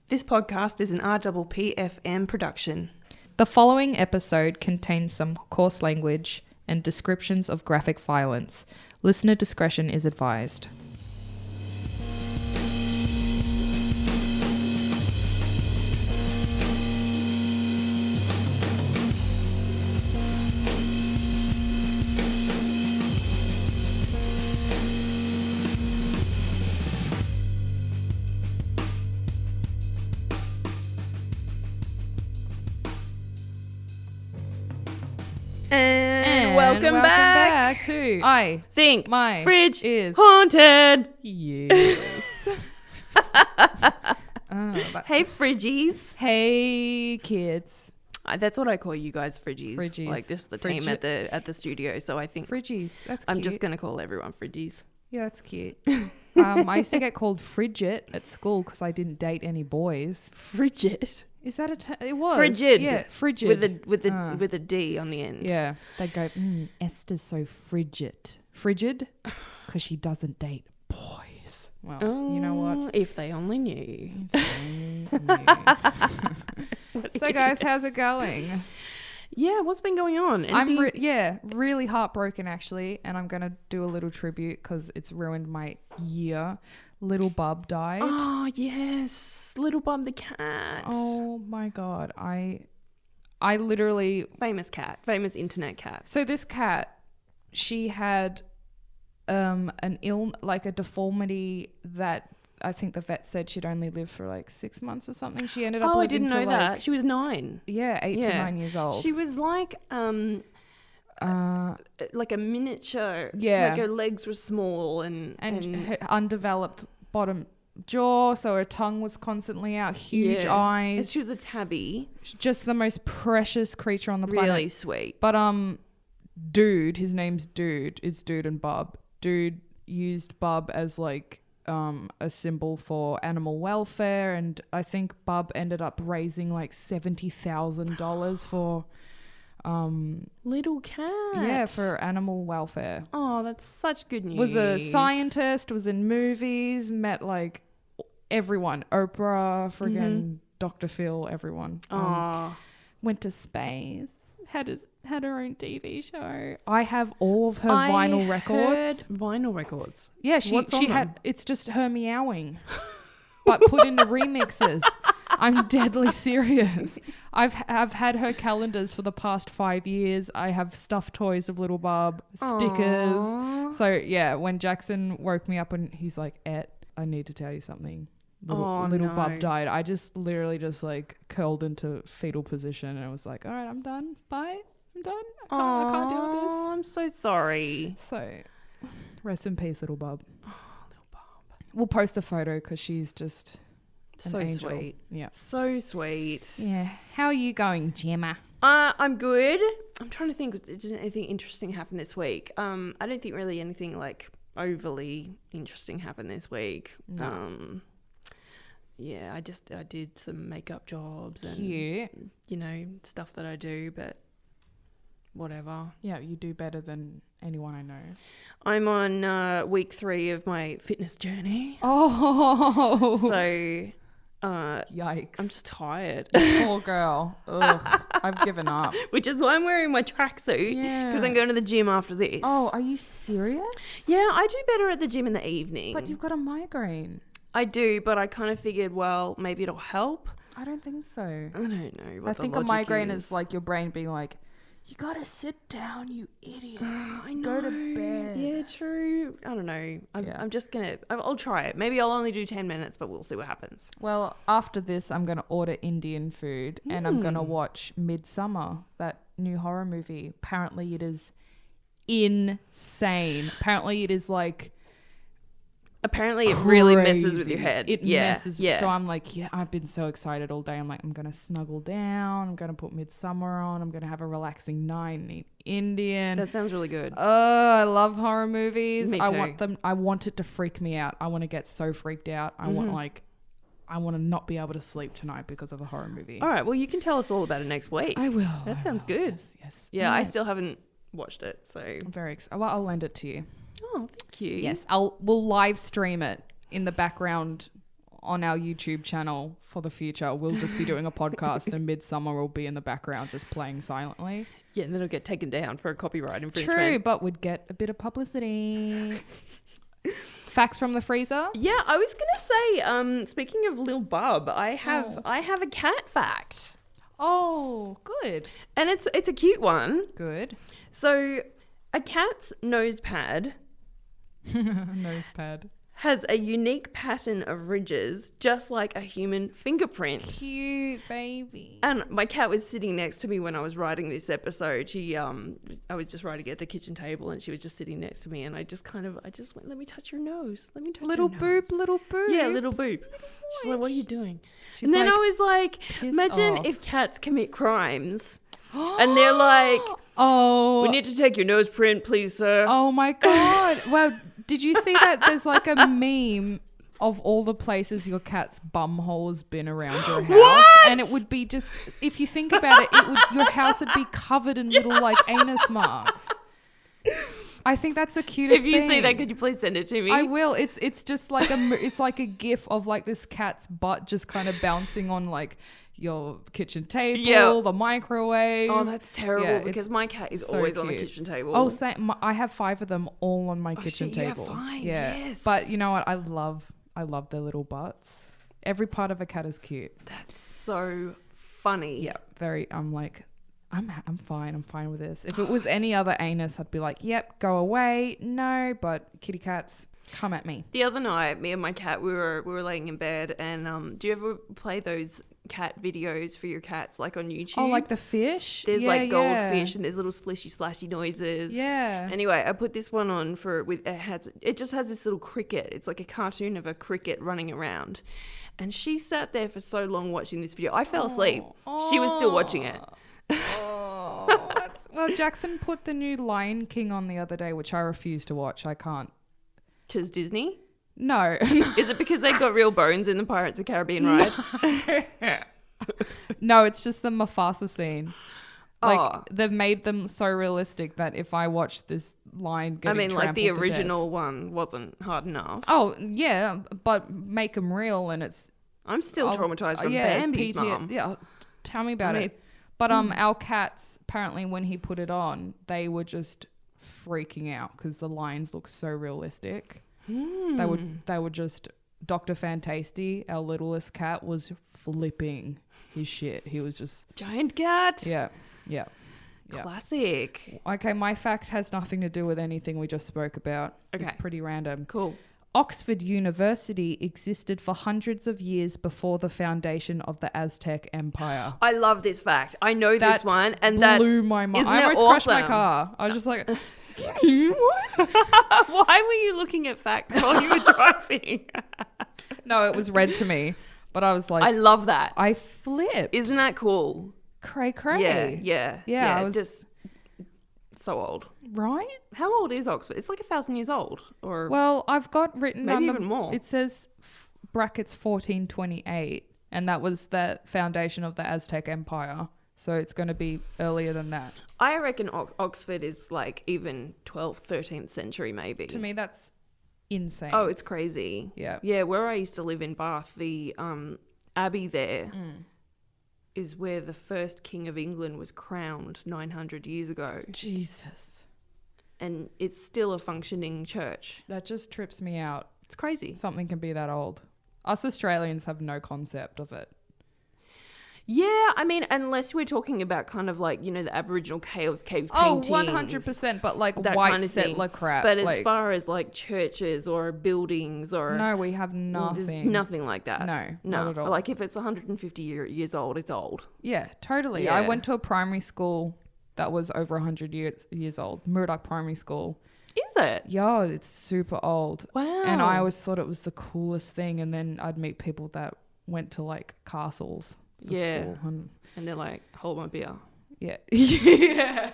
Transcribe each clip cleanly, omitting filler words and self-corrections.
This podcast is an RPPFM production. The following episode contains some coarse language and descriptions of graphic violence. Listener discretion is advised. And welcome back to I Think My Fridge is Haunted. Yes. Hey, Fridgies. Hey, kids. That's what I call you guys, Fridgies. Fridgies. Like this is the team at the studio. So I think Fridgies. That's cute. I'm just going to call everyone Fridgies. Yeah, that's cute. I used to get called Frigid at school because I didn't date any boys. Frigid. Is that it was Frigid. Yeah, frigid with a D on the end. Yeah, they'd go, Esther's so frigid because she doesn't date boys. Well, you know what? If they only knew. So guys, how's it going? Yeah, what's been going on? I'm really heartbroken actually, and I'm gonna do a little tribute because it's ruined my year. Little Bub died. Oh yes, Little Bub the cat. Oh my god, I literally famous internet cat. So this cat, she had a deformity that I think the vet said she'd only live for like 6 months or something. She ended up. Oh, I didn't know that. She was 9. Yeah, 8 to 9 years old. She was like a miniature. Yeah, like her legs were small and her undeveloped bottom jaw, so her tongue was constantly out. Huge eyes. And she was a tabby. Just the most precious creature on the planet. Really sweet. But Dude, his name's Dude. It's Dude and Bub. Dude used Bub as like a symbol for animal welfare, and I think Bub ended up raising like $70,000 for little cat. Yeah, for animal welfare. Oh, that's such good news. Was a scientist, was in movies, met like everyone, Oprah, friggin' Dr. Phil, everyone. Went to space. Had her own TV show. I have all of her vinyl records. Vinyl records. Yeah, she had. It's just her meowing, but put into remixes. I'm deadly serious. I've had her calendars for the past 5 years. I have stuffed toys of Little Bub, stickers. Aww. So yeah, when Jackson woke me up and he's like, I need to tell you something. Little Bub died. I just literally just like curled into fetal position and I was like, all right, I'm done. Bye. I'm done. I can't deal with this. I'm so sorry. So rest in peace, Little Bub. Oh, Little Bub. We'll post a photo because she's just so angel. Sweet. Yeah. So sweet. Yeah. How are you going, Gemma? I'm good. I'm trying to think. Did anything interesting happen this week? I don't think really anything like overly interesting happened this week. No. Yeah, I did some makeup jobs and Cute. Stuff that I do, but whatever. Yeah, you do better than anyone I know. I'm on week 3 of my fitness journey. Oh. So yikes. I'm just tired. Poor girl. Ugh. I've given up. Which is why I'm wearing my tracksuit. Yeah. Because I'm going to the gym after this. Oh, are you serious? Yeah, I do better at the gym in the evening. But you've got a migraine. I do, but I kind of figured, well, maybe it'll help. I don't think so. I don't know what I think the a migraine is is like your brain being like, you gotta sit down, you idiot. I know. Go to bed. Yeah, true. I don't know. I'm just going to... I'll try it. Maybe I'll only do 10 minutes, but we'll see what happens. Well, after this, I'm going to order Indian food and I'm going to watch Midsummer, that new horror movie. Apparently it is insane. Apparently it is like... Apparently it really messes with your head. It messes. Yeah. So I'm like, I've been so excited all day. I'm like, I'm going to snuggle down. I'm going to put Midsummer on. I'm going to have a relaxing night and eat Indian. That sounds really good. I love horror movies. Me too. I want it to freak me out. I want to get so freaked out. I want to not be able to sleep tonight because of a horror movie. All right. Well, you can tell us all about it next week. I will. That sounds good. Yes. Yeah, I still haven't watched it, so I'm very excited. Well, I'll lend it to you. Oh, thank you. Yes, we'll live stream it in the background on our YouTube channel for the future, we'll just be doing a podcast and Midsummer will be in the background just playing silently. Yeah, and then it'll get taken down for a copyright infringement. True, but we'd get a bit of publicity. Facts from the freezer? Yeah, I was going to say, speaking of Lil Bub, I have a cat fact. Oh, good. And it's a cute one. Good. So a cat's nose pad has a unique pattern of ridges, just like a human fingerprint. Cute baby. And my cat was sitting next to me when I was writing this episode. I was just writing at the kitchen table, and she was just sitting next to me, and I just went, "Let me touch your nose. Let me touch little your nose." Little boop. Yeah, little boop. She's like, "What are you doing?" She's and then like, I was like, "Imagine off. if cats commit crimes, and they're like, oh, we need to take your nose print, please, sir." Oh my God. Well, did you see that there's like a meme of all the places your cat's bumhole has been around your house? What? And it would be just, if you think about it, your house would be covered in little like anus marks. I think that's the cutest thing. If you see that, could you please send it to me? I will. It's just like it's like a gif of like this cat's butt just kind of bouncing on like your kitchen table, the microwave. Oh, that's terrible, Yeah, because my cat is so always on the cute. kitchen table. Oh, I have 5 of them all on my kitchen shit, you have table. 5, Yeah. yes. But you know what? I love their little butts. Every part of a cat is cute. That's so funny. Yeah. Very. I'm like, I'm fine. I'm fine with this. If it was any other anus, I'd be like, yep, go away. No, but kitty cats, come at me. The other night, me and my cat, we were laying in bed, and do you ever play those cat videos for your cats, like on YouTube? Oh, like the fish? There's like goldfish, and there's little splishy splashy noises. Yeah. Anyway, I put this one on it just has this little cricket. It's like a cartoon of a cricket running around. And she sat there for so long watching this video. I fell asleep. She was still watching it. Well, Jackson put the new Lion King on the other day, which I refuse to watch. I can't. 'Cause Disney? No. Is it because they got real bones in the Pirates of the Caribbean ride? No, it's just the Mufasa scene. Like, they've made them so realistic that if I watch this lion getting like the trampled to original death- one wasn't hard enough. Oh, yeah, but make them real and it's... I'm still traumatized from Bambi's mom. Yeah, tell me about it. But our cats, apparently when he put it on, they were just freaking out because the lions look so realistic. They were just... Dr. Fantasty, our littlest cat, was flipping his shit. He was just... Giant cat? Yeah. Classic. Okay, my fact has nothing to do with anything we just spoke about. Okay. It's pretty random. Cool. Oxford University existed for hundreds of years before the foundation of the Aztec Empire. I love this fact. I know That this one, and blew my mind. isn't I it almost crashed my awesome? car. I was just like... Why were you looking at facts while you were driving? No, it was read to me. But I was like... I love that. I flipped. Isn't that cool? Cray. Yeah. I was... just so old. Right? How old is Oxford? It's like 1,000 years old. Or Well, I've got written maybe under... even more. It says brackets 1428. And that was the foundation of the Aztec Empire. So it's going to be earlier than that. I reckon Oxford is like even 12th, 13th century maybe. To me, that's insane. Oh, it's crazy. Yeah. Yeah, where I used to live in Bath, the abbey there is where the first king of England was crowned 900 years ago. Jesus. And it's still a functioning church. That just trips me out. It's crazy. Something can be that old. Us Australians have no concept of it. Yeah, I mean, unless we're talking about kind of like, the Aboriginal cave paintings. Oh, 100%, but like that white kind of thing. settler crap. But like, as far as like churches or buildings or... No, we have nothing. There's nothing like that. No, not at all. Like if it's 150 years old, it's old. Yeah, totally. Yeah. I went to a primary school that was over 100 years old. Murdoch Primary School. Is it? Yeah, it's super old. Wow. And I always thought it was the coolest thing. And then I'd meet people that went to like castles for school. And they're like, hold my beer. Yeah. Yeah.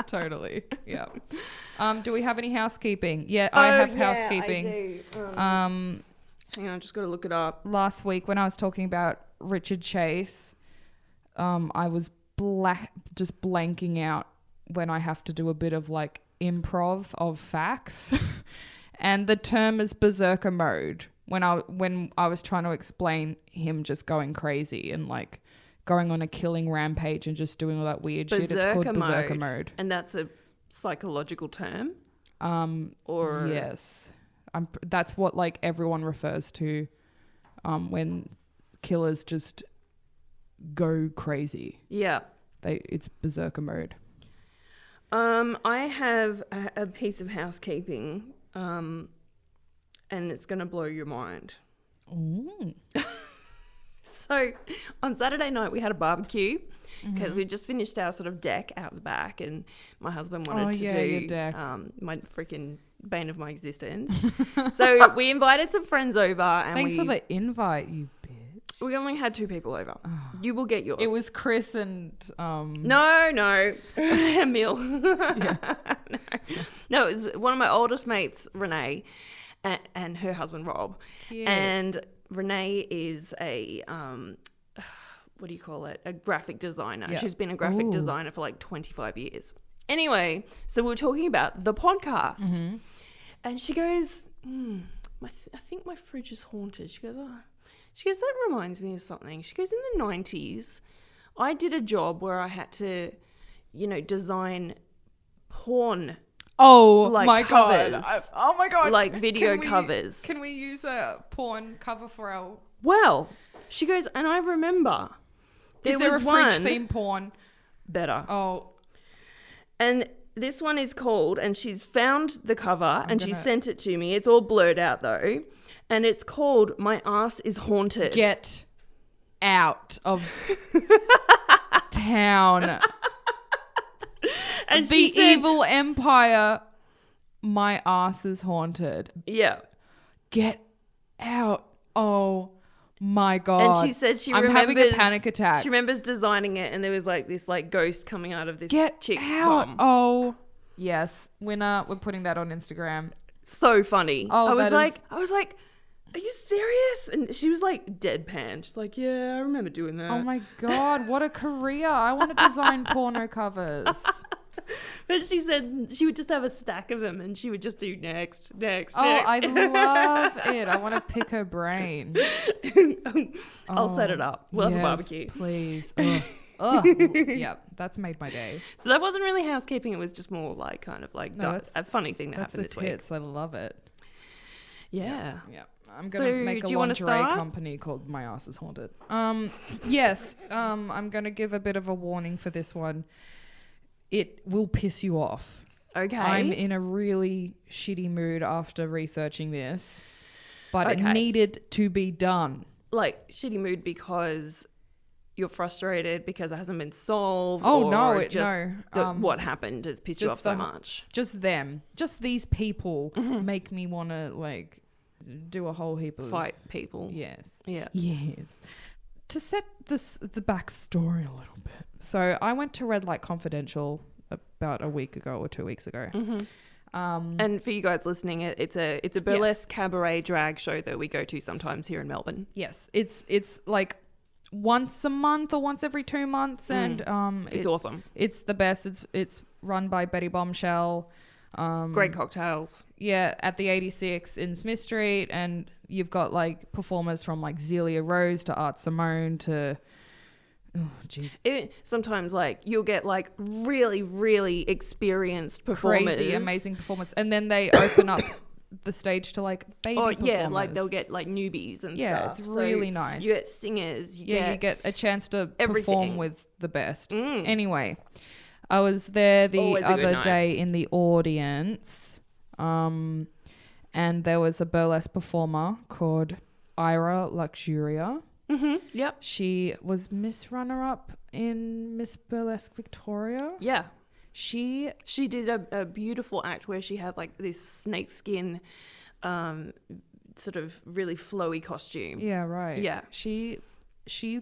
Totally. Yeah. Do we have any housekeeping? Yeah, I have housekeeping. I do. Hang on, I just got to look it up. Last week when I was talking about Richard Chase, I was just blanking out when I have to do a bit of like improv of facts. And the term is berserker mode. When I was trying to explain him just going crazy and like going on a killing rampage and just doing all that weird shit, it's called berserker mode. And that's a psychological term? Or yes. That's what like everyone refers to when killers just go crazy. Yeah. It's berserker mode. I have a piece of housekeeping, and it's going to blow your mind. Ooh. So on Saturday night we had a barbecue because we just finished our sort of deck out the back, and my husband wanted to do your deck. My freaking bane of my existence. So we invited some friends over, and Thanks for the invite, you bitch. We only had 2 people over. You will get yours. It was Chris and No, Emil. Yeah. No, it was one of my oldest mates, Renee, and her husband Rob. Cute. And Renee is a what do you call it? A graphic designer. Yeah. She's been a graphic designer for like 25 years. Anyway, so we were talking about the podcast, and she goes, I think my fridge is haunted. She goes, that reminds me of something. She goes, in the 90s, I did a job where I had to, design porn. Oh, like my covers. God. Oh my God. Like video covers. Can we use a porn cover for our... Well, she goes, and I remember Is there a fridge theme porn? Better. Oh. And this one is called, and she's found the cover and she sent it to me. It's all blurred out though. And it's called My Ass is Haunted. Get out of town. And the evil empire. My ass is haunted. Yeah. Get out. Oh my God. And she said I'm having a panic attack. She remembers designing it, and there was like this like ghost coming out of this chick's out. bum. Oh yes. Winner. We're putting that on Instagram. So funny. Oh, I was like, are you serious? And she was like deadpan. She's like, yeah, I remember doing that. Oh my God, what a career. I want to design porno covers. But she said she would just have a stack of them and she would just do next. Oh, next. I love it. I want to pick her brain. I'll set it up. We'll have a yes, barbecue. Please. Ugh. Yeah, that's made my day. So that wasn't really housekeeping. It was just more like kind of like a funny thing that happened this week. I love it. Yeah. Yeah. I'm going to make a lingerie company called My Ass is Haunted. Yes. I'm going to give a bit of a warning for this one. It will piss you off. Okay. I'm in a really shitty mood after researching this, but it needed to be done. Like shitty mood because you're frustrated because it hasn't been solved. Oh, or no, just no. What happened has pissed you off so much. Just them. Just these people make me want to like do a whole heap of... Fight people. Yes. Yeah. Yes. To set the backstory a little bit. So I went to Red Light Confidential about a week ago or 2 weeks ago. And for you guys listening, it's a burlesque cabaret drag show that we go to sometimes here in Melbourne. Yes. It's like once a month or once every 2 months, and it's awesome. It's the best. It's run by Betty Bombshell. Great cocktails. Yeah, at the 86 in Smith Street, and you've got like performers from like Zelia Rose to Art Simone to sometimes like you'll get like really, really experienced performers. Crazy, amazing performance, and then they open up the stage to like baby performers. Yeah, like they'll get like newbies and stuff. Yeah, it's really nice. You get singers. You get a chance to everything. Perform with the best. Anyway, I was there the other day in the audience, and there was a burlesque performer called Ira Luxuria. Yep. She was Miss Runner-Up in Miss Burlesque Victoria. Yeah. She did a beautiful act where she had like this snakeskin, sort of really flowy costume. Yeah, right. Yeah. She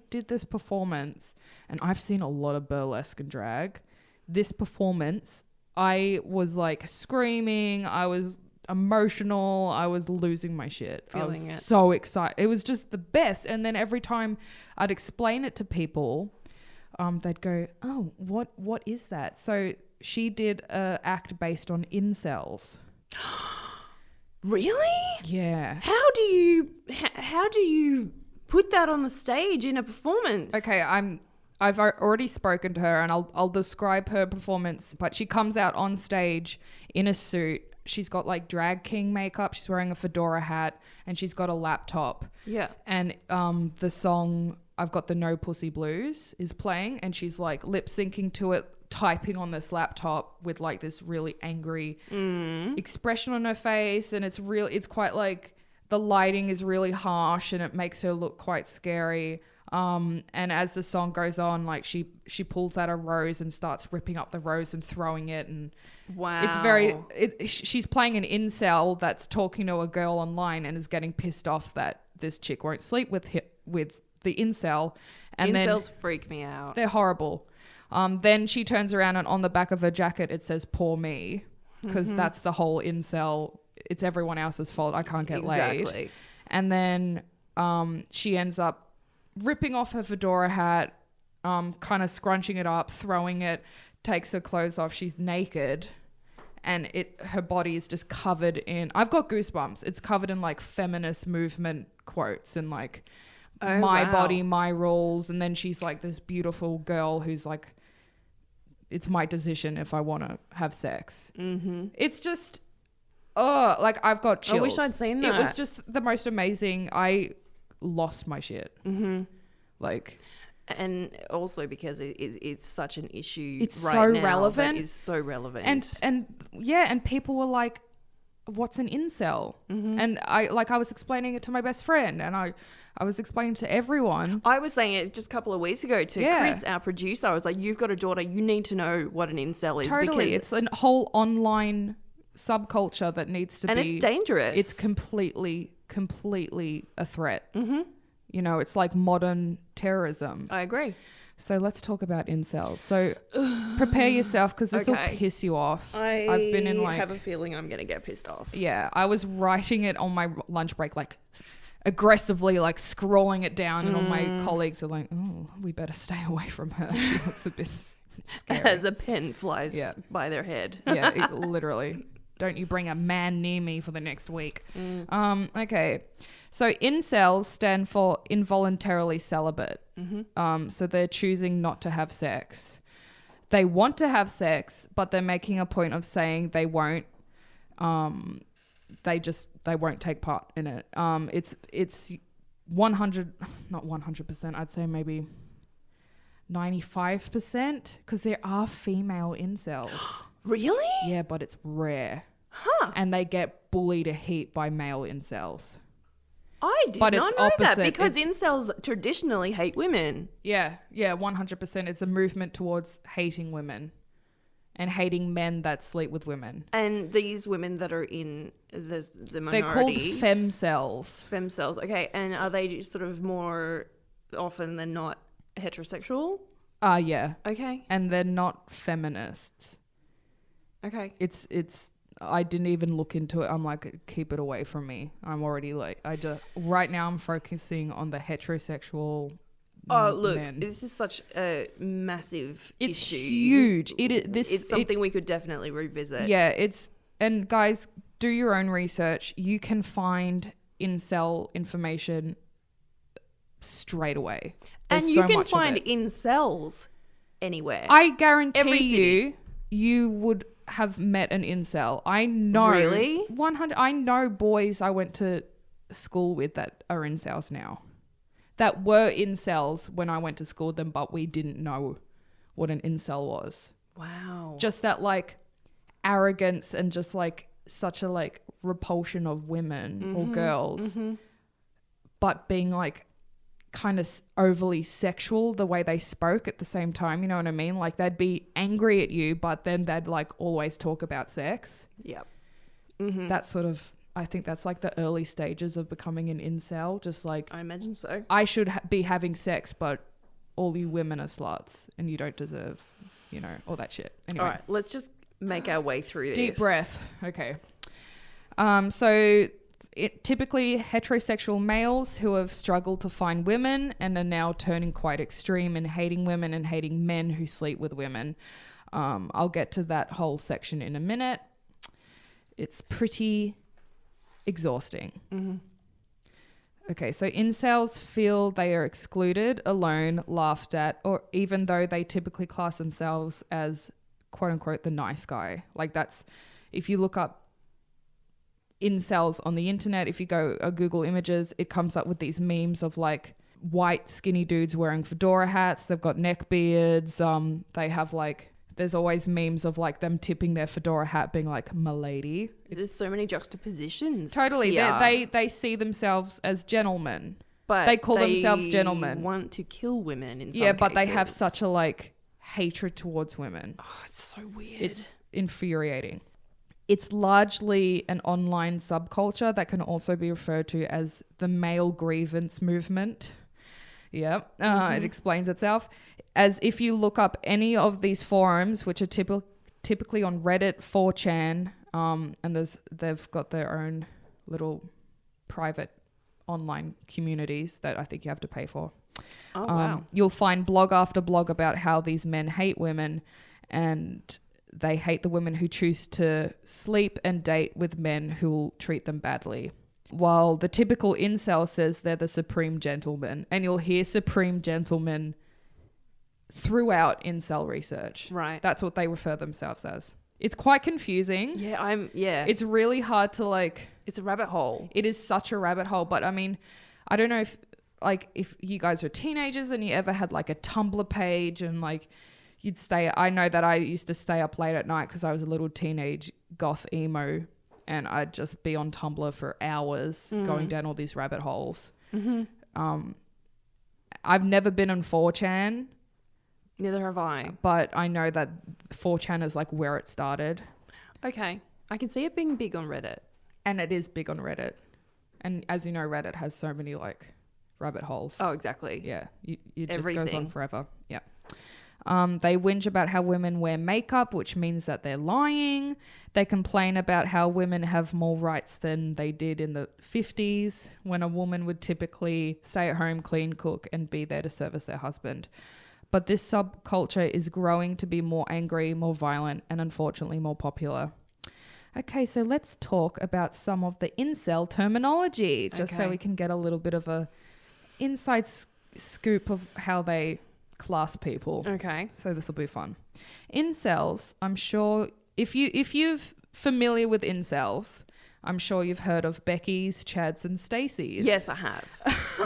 did this performance, and I've seen a lot of burlesque and drag. This performance, I was like screaming. I was emotional. I was losing my shit. Feeling it. So excited. It was just the best. And then every time I'd explain it to people, they'd go, "Oh, what is that?" So she did an act based on incels. Really? Yeah. How do you put that on the stage in a performance? Okay, I've already spoken to her, and I'll describe her performance. But she comes out on stage in a suit. She's got like drag king makeup. She's wearing a fedora hat, and she's got a laptop. Yeah. And the song "I've Got the No Pussy Blues" is playing, and she's like lip syncing to it, typing on this laptop with like this really angry expression on her face, and it's quite like the lighting is really harsh, and it makes her look quite scary. And as the song goes on, like she pulls out a rose and starts ripping up the rose and throwing it, and wow, she's playing an incel that's talking to a girl online and is getting pissed off that this chick won't sleep with the incel. And incels freak me out. They're horrible. Then she turns around, and on the back of her jacket it says "Poor me," because that's the whole incel. It's everyone else's fault. I can't get laid. And then she ends up ripping off her fedora hat, kind of scrunching it up, throwing it, takes her clothes off. She's naked, and her body is just covered in, I've got goosebumps. It's covered in like feminist movement quotes and like my body, my rules. And then she's like this beautiful girl who's like, it's my decision if I want to have sex. Mm-hmm. It's just, like I've got chills. I wish I'd seen that. It was just the most amazing. I lost my shit. Mm-hmm. Like, and also because it's such an issue. It's right so now relevant. That is so relevant. And people were like, "What's an incel?" Mm-hmm. And I was explaining it to my best friend, and I was explaining to everyone. I was saying it just a couple of weeks ago to Chris, our producer. I was like, "You've got a daughter. You need to know what an incel is." Totally, because it's a whole online subculture that needs to and it's dangerous. It's completely a threat. Mm-hmm. You know, it's like modern terrorism. I agree. So let's talk about incels. So prepare yourself, because this will piss you off. I've been in like, have a feeling I'm going to get pissed off. Yeah, I was writing it on my lunch break, like aggressively, like scrolling it down, and all my colleagues are like, "Oh, we better stay away from her. She looks a bit scary." As a pen flies by their head. Yeah, literally. Don't you bring a man near me for the next week. Okay. So incels stand for involuntarily celibate. Mm-hmm. So they're choosing not to have sex. They want to have sex, but they're making a point of saying they won't. They won't take part in it. It's 100, not 100%. I'd say maybe 95%, because there are female incels. Really? Yeah, but it's rare. Huh. And they get bullied a heap by male incels. I did not know that, because incels traditionally hate women. Yeah, 100%. It's a movement towards hating women and hating men that sleep with women. And these women that are in the minority. They're called femcels. Femcels, okay. And are they sort of more often than not heterosexual? Yeah. Okay. And they're not feminists. Okay. It's I didn't even look into it. I'm like, keep it away from me. I'm already like, right now I'm focusing on the heterosexual men. This is such a massive issue. It's huge. It's something we could definitely revisit. Yeah, and guys, do your own research. You can find incel information straight away. And you can find incels anywhere. I guarantee you would have met an incel. I know. Really? 100. I know boys I went to school with that are incels now. That were incels when I went to school with them, but we didn't know what an incel was. Wow. Just that like arrogance and just like such a like repulsion of women or girls, but being like kind of overly sexual the way they spoke at the same time, you know what I mean? Like they'd be angry at you, but then they'd like always talk about sex. Yep. That's sort of, I think that's like the early stages of becoming an incel. Just like, I imagine so. I should be having sex, but all you women are sluts and you don't deserve, you know, all that shit. Anyway. All right, let's just make our way through this. Deep breath. Okay. So typically heterosexual males who have struggled to find women and are now turning quite extreme in hating women and hating men who sleep with women. I'll get to that whole section in a minute. It's pretty exhausting. Mm-hmm. Okay, so incels feel they are excluded, alone, laughed at, or even though they typically class themselves as quote unquote the nice guy. Like that's, if you look up incels on the internet, if you go Google images, it comes up with these memes of like white skinny dudes wearing fedora hats. They've got neck beards. They have like, there's always memes of like them tipping their fedora hat being like, my lady. There's so many juxtapositions. Totally. Yeah. They see themselves as gentlemen. But they call themselves gentlemen. Want to kill women in some Yeah, but they cases. have such a like hatred towards women. Oh, it's so weird. It's infuriating. It's largely an online subculture that can also be referred to as the male grievance movement. Yeah, It explains itself. As if you look up any of these forums, which are typically on Reddit, 4chan, and they've got their own little private online communities that I think you have to pay for. Oh, wow. You'll find blog after blog about how these men hate women, and they hate the women who choose to sleep and date with men who will treat them badly. While the typical incel says they're the supreme gentleman, and you'll hear supreme gentleman throughout incel research. Right. That's what they refer themselves as. It's quite confusing. Yeah, It's really hard to like... It's a rabbit hole. It is such a rabbit hole, but I mean, I don't know if you guys are teenagers and you ever had like a Tumblr page and like you'd I know that I used to stay up late at night because I was a little teenage goth emo, and I'd just be on Tumblr for hours going down all these rabbit holes. Mm-hmm. I've never been on 4chan. Neither have I. But I know that 4chan is like where it started. Okay. I can see it being big on Reddit. And it is big on Reddit. And as you know, Reddit has so many like rabbit holes. Oh, exactly. Yeah. It just Everything. goes on forever. Yeah. They whinge about how women wear makeup, which means that they're lying. They complain about how women have more rights than they did in the 50s, when a woman would typically stay at home, clean, cook, and be there to service their husband. But this subculture is growing to be more angry, more violent, and unfortunately more popular. Okay, so let's talk about some of the incel terminology, just so we can get a little bit of a inside scoop of how they class people. Okay. So this will be fun. Incels, I'm sure if you're familiar with incels, I'm sure you've heard of Becky's, Chad's, and Stacy's. Yes, I have.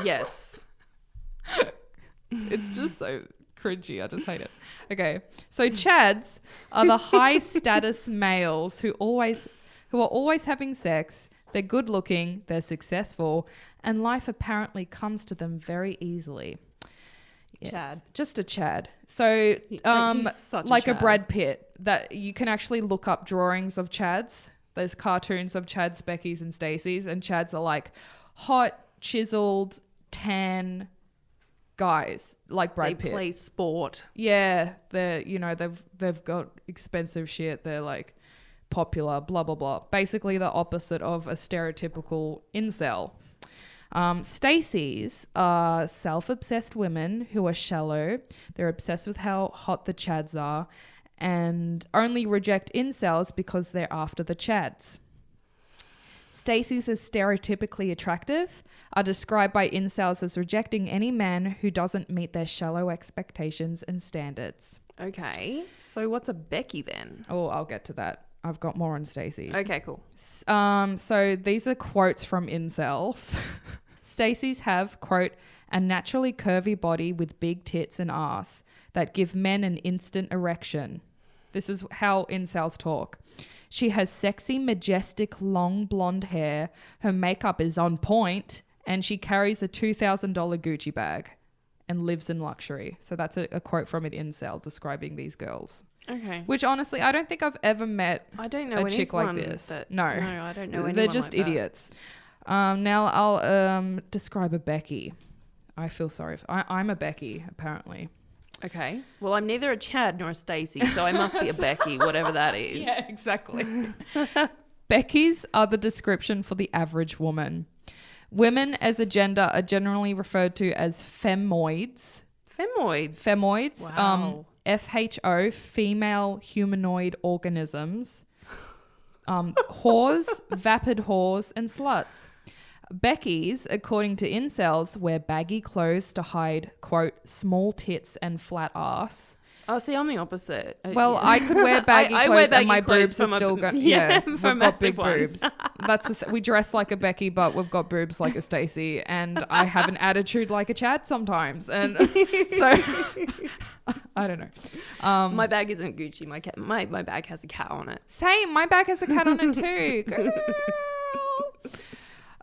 Yes. It's just so cringy. I just hate it. Okay. So Chads are the high status males who are always having sex. They're good looking, they're successful, and life apparently comes to them very easily. Yes, Chad. Just a Chad. So He's such like a Chad. Brad Pitt, that you can actually look up drawings of Chads. There's cartoons of Chads, Becky's, and Stacy's, and Chads are like hot, chiseled, tan guys like Brad Pitt. They play sport. Yeah, they've got expensive shit. They're like popular, blah blah blah. Basically, the opposite of a stereotypical incel. Stacy's are self-obsessed women who are shallow. They're obsessed with how hot the Chads are, and only reject incels because they're after the Chads. Stacy's as stereotypically attractive are described by incels as rejecting any man who doesn't meet their shallow expectations and standards. Okay. So what's a Becky then? Oh, I'll get to that. I've got more on Stacy's. Okay, cool. So these are quotes from incels. Stacy's have, quote, a naturally curvy body with big tits and ass that give men an instant erection. This is how incels talk. She has sexy, majestic, long blonde hair. Her makeup is on point, and she carries a $2,000 Gucci bag and lives in luxury. So that's a quote from an incel describing these girls. Okay. Which honestly, I don't think I've ever met I don't know a chick like anyone this. No, I don't know anyone. They're just like that. idiots. Now I'll describe a Becky. I feel sorry. I'm a Becky, apparently. Okay. Well, I'm neither a Chad nor a Stacy, so I must be a Becky, whatever that is. Yeah, exactly. Beckies are the description for the average woman. Women as a gender are generally referred to as femoids. Femoids? Wow. FHO, female humanoid organisms. whores, vapid whores, and sluts. Beckies, according to incels, wear baggy clothes to hide, quote, small tits and flat ass. Oh, see, I'm the opposite. Well, I could wear baggy I clothes wear baggy and my clothes boobs are from still going. We've got big ones. boobs. That's we dress like a Becky, but we've got boobs like a Stacy, and I have an attitude like a Chad sometimes, and so I don't know. My bag isn't Gucci. My bag has a cat on it. Same. My bag has a cat on it too.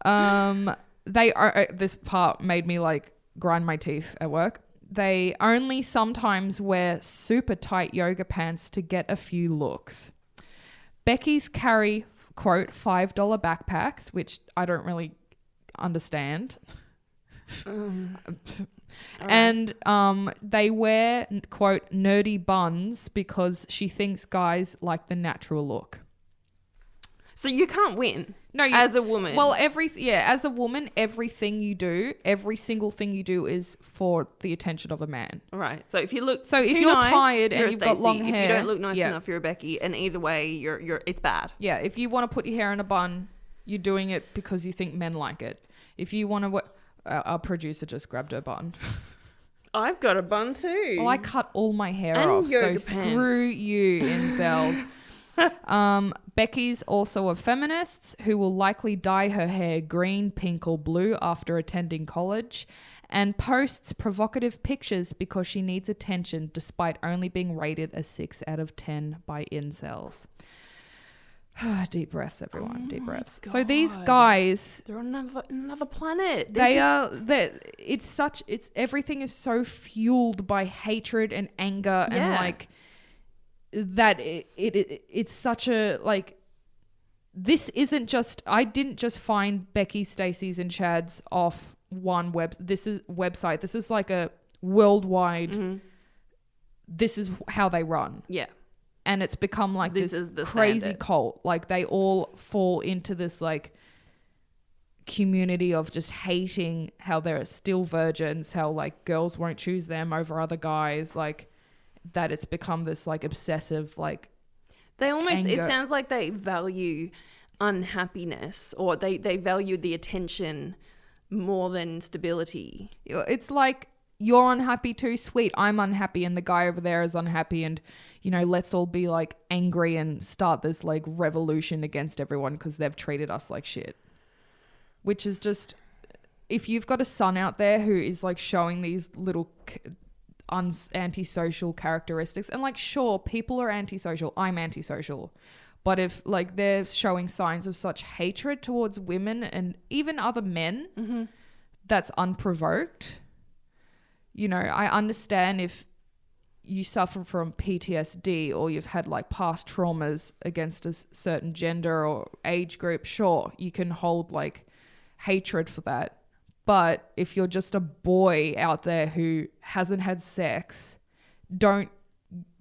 Girl. They are. This part made me like grind my teeth at work. They only sometimes wear super tight yoga pants to get a few looks. Beckies carry, quote, $5 backpacks, which I don't really understand. And they wear, quote, nerdy buns because she thinks guys like the natural look. So you can't win. No, as a woman. Well, as a woman, everything you do, every single thing you do is for the attention of a man. Right. So if you look if too you're nice, tired you're and you've got Stacy. long hair, if you don't look nice enough, you're a Becky, and either way, you're it's bad. Yeah, if you want to put your hair in a bun, you're doing it because you think men like it. If you want to, our producer just grabbed her bun. I've got a bun too. Well, I cut all my hair and off, so yoga screw pants. you, incels. Becky's also are feminists who will likely dye her hair green, pink, or blue after attending college, and posts provocative pictures because she needs attention despite only being rated a 6 out of 10 by incels. Deep breaths, everyone. Deep breaths. God. So these guys, they're on another planet. it's everything is so fueled by hatred and anger and like that it's such a like, this isn't just, I didn't just find Becky, Stacy's and Chad's off one website. This is like a worldwide, this is how they run. Yeah. And it's become like this crazy standard cult. Like they all fall into this like community of just hating how they're still virgins, how like girls won't choose them over other guys, like that it's become this like obsessive like they almost anger. It sounds like they value unhappiness, or they value the attention more than stability. It's like, you're unhappy too, sweet, I'm unhappy and the guy over there is unhappy, and you know, let's all be like angry and start this like revolution against everyone because they've treated us like shit. Which is just, if you've got a son out there who is like showing these little antisocial characteristics, and like, sure, people are antisocial, I'm antisocial, but if like they're showing signs of such hatred towards women and even other men, that's unprovoked. You know, I understand if you suffer from PTSD or you've had like past traumas against a certain gender or age group, sure, you can hold like hatred for that. But if you're just a boy out there who hasn't had sex, don't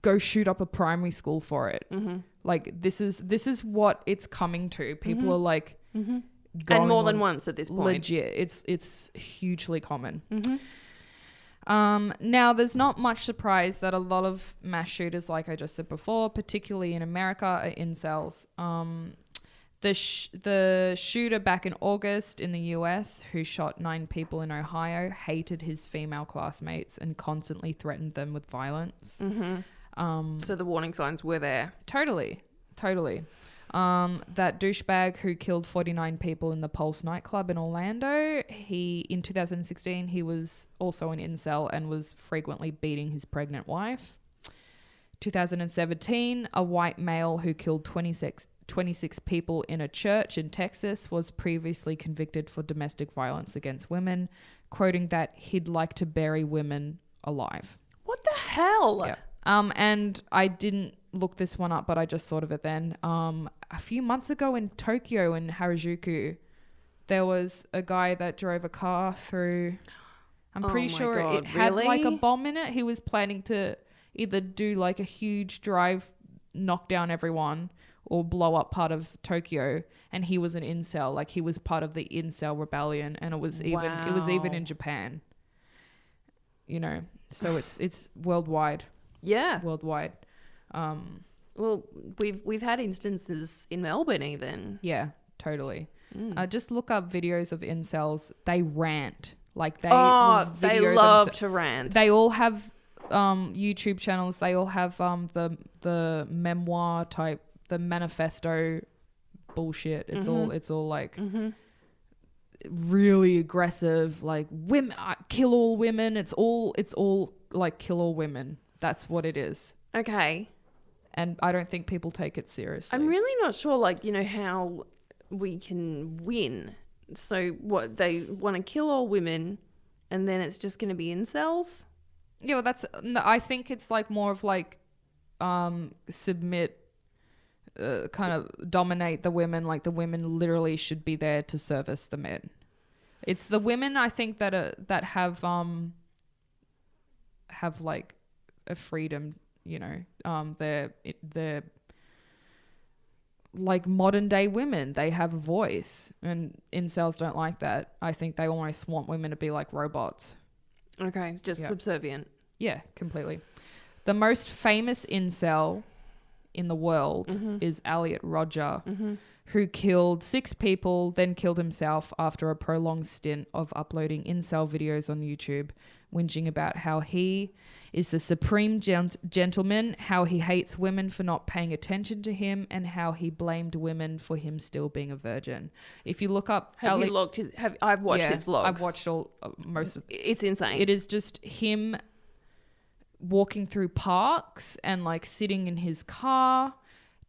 go shoot up a primary school for it. Like this is what it's coming to. People are like, going and more than once at this point. Legit, it's hugely common. Now, there's not much surprise that a lot of mass shooters, like I just said before, particularly in America, are incels. The shooter back in August in the US, who shot 9 people in Ohio, hated his female classmates and constantly threatened them with violence. So the warning signs were there. Totally. That douchebag who killed 49 people in the Pulse nightclub in Orlando, in 2016, he was also an incel and was frequently beating his pregnant wife. 2017, a white male who killed 26 people in a church in Texas was previously convicted for domestic violence against women, quoting that he'd like to bury women alive. What the hell? Yeah. And I didn't look this one up, but I just thought of it then. A few months ago in Tokyo, in Harajuku, there was a guy that drove a car through. I'm pretty sure it had like a bomb in it. He was planning to either do like a huge drive, knock down everyone, or blow up part of Tokyo. And he was an incel. Like, he was part of the incel rebellion, and it was even in Japan. You know, so it's worldwide. Yeah. Worldwide. Well, we've had instances in Melbourne even. Yeah, totally. Just look up videos of incels. They rant. Like they love to rant. They all have YouTube channels. They all have the memoir type, the manifesto bullshit. It's all like really aggressive, like women kill all women. It's all like kill all women. That's what it is. Okay. And I don't think people take it seriously. I'm really not sure, like, you know, how we can win. So what, they want to kill all women and then it's just going to be incels? Yeah, well, I think it's like more of like submit, kind of dominate the women. Like the women literally should be there to service the men. It's the women, I think, that have like a freedom, you know. They're like modern day women. They have a voice, and incels don't like that. I think they almost want women to be like robots. Okay, just subservient. Yeah, completely. The most famous incel in the world is Elliot Rodger, who killed 6 people, then killed himself after a prolonged stint of uploading incel videos on YouTube, whinging about how he is the supreme gentleman, how he hates women for not paying attention to him, and how he blamed women for him still being a virgin. If you look up... I've watched his vlogs. I've watched most of... It's insane. It is just him walking through parks and like sitting in his car,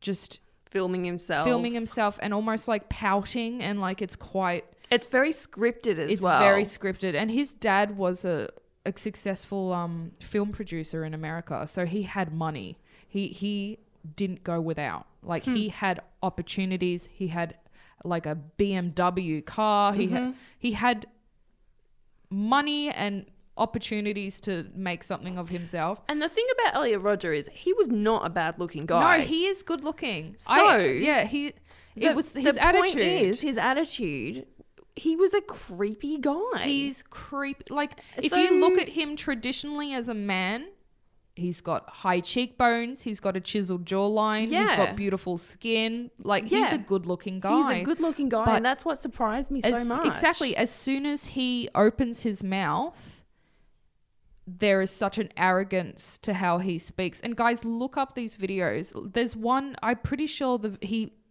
just... filming himself and almost like pouting, and like it's very scripted as well. It's very scripted. And his dad was a successful film producer in America, so he had money. He didn't go without. Like he had opportunities. He had like a BMW car. He had money and opportunities to make something of himself. And the thing about Elliot Rodger is he was not a bad looking guy. No, he is good looking. So it was his attitude. Point is his attitude. He was a creepy guy. He's creepy. Like if you look at him traditionally as a man, he's got high cheekbones. He's got a chiseled jawline. Yeah. He's got beautiful skin. Like he's a good looking guy. He's a good looking guy, and that's what surprised me so much. Exactly. As soon as he opens his mouth, there is such an arrogance to how he speaks. And guys, look up these videos. There's one, I'm pretty sure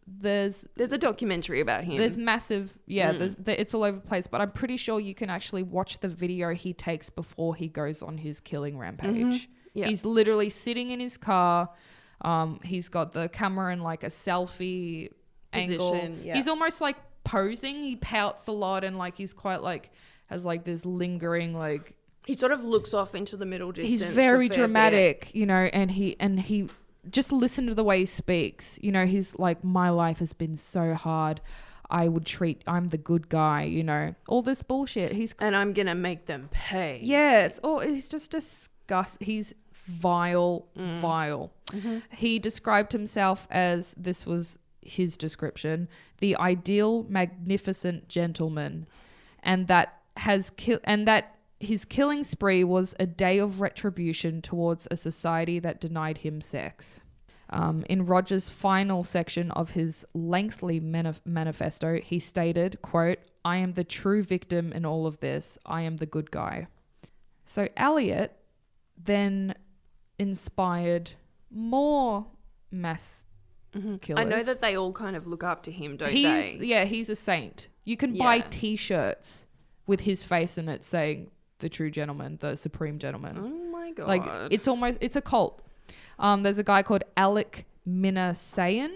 there's a documentary about him. There's massive, it's all over the place, but I'm pretty sure you can actually watch the video he takes before he goes on his killing rampage. Yeah. He's literally sitting in his car. He's got the camera in like a selfie angle. Yeah. He's almost like posing. He pouts a lot, and like he's quite like, has like this lingering like, he sort of looks off into the middle distance. He's very dramatic, you know, and he just listen to the way he speaks. You know, he's like, my life has been so hard. I'm the good guy, you know, all this bullshit. And I'm going to make them pay. Yeah. He's just disgusting. He's vile. He described himself as, this was his description, the ideal, magnificent gentleman. And that his killing spree was a day of retribution towards a society that denied him sex. In Rodger's final section of his lengthy manifesto, he stated, quote, "I am the true victim in all of this. I am the good guy." So Elliot then inspired more mass killers. I know that they all kind of look up to him, don't they? Yeah, he's a saint. You can buy T-shirts with his face in it saying, the true gentleman, the supreme gentleman. Oh my God. Like it's a cult. There's a guy called Alec Minasayan,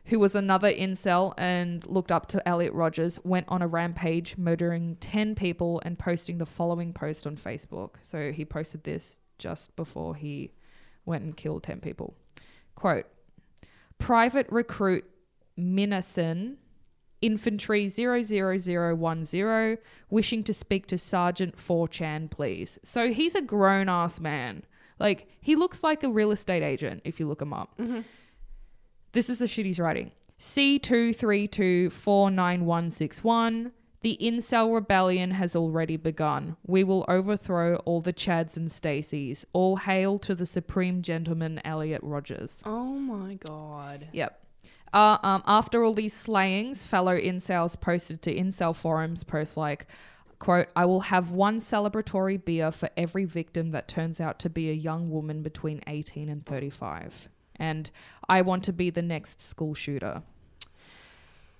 who was another incel and looked up to Elliot Rodgers, went on a rampage, murdering 10 people and posting the following post on Facebook. So he posted this just before he went and killed 10 people. Quote, "Private recruit Minasan, Infantry 00010, wishing to speak to Sergeant 4chan, please." So he's a grown-ass man. Like, he looks like a real estate agent if you look him up. This is the shit he's writing. C232-49161. The incel rebellion has already begun. We will overthrow all the Chads and Stacys. All hail to the supreme gentleman, Elliot Rogers. Oh my God. Yep. After all these slayings, fellow incels posted to incel forums posts like, quote, I will have one celebratory beer for every victim that turns out to be a young woman between 18 and 35. And I want to be the next school shooter.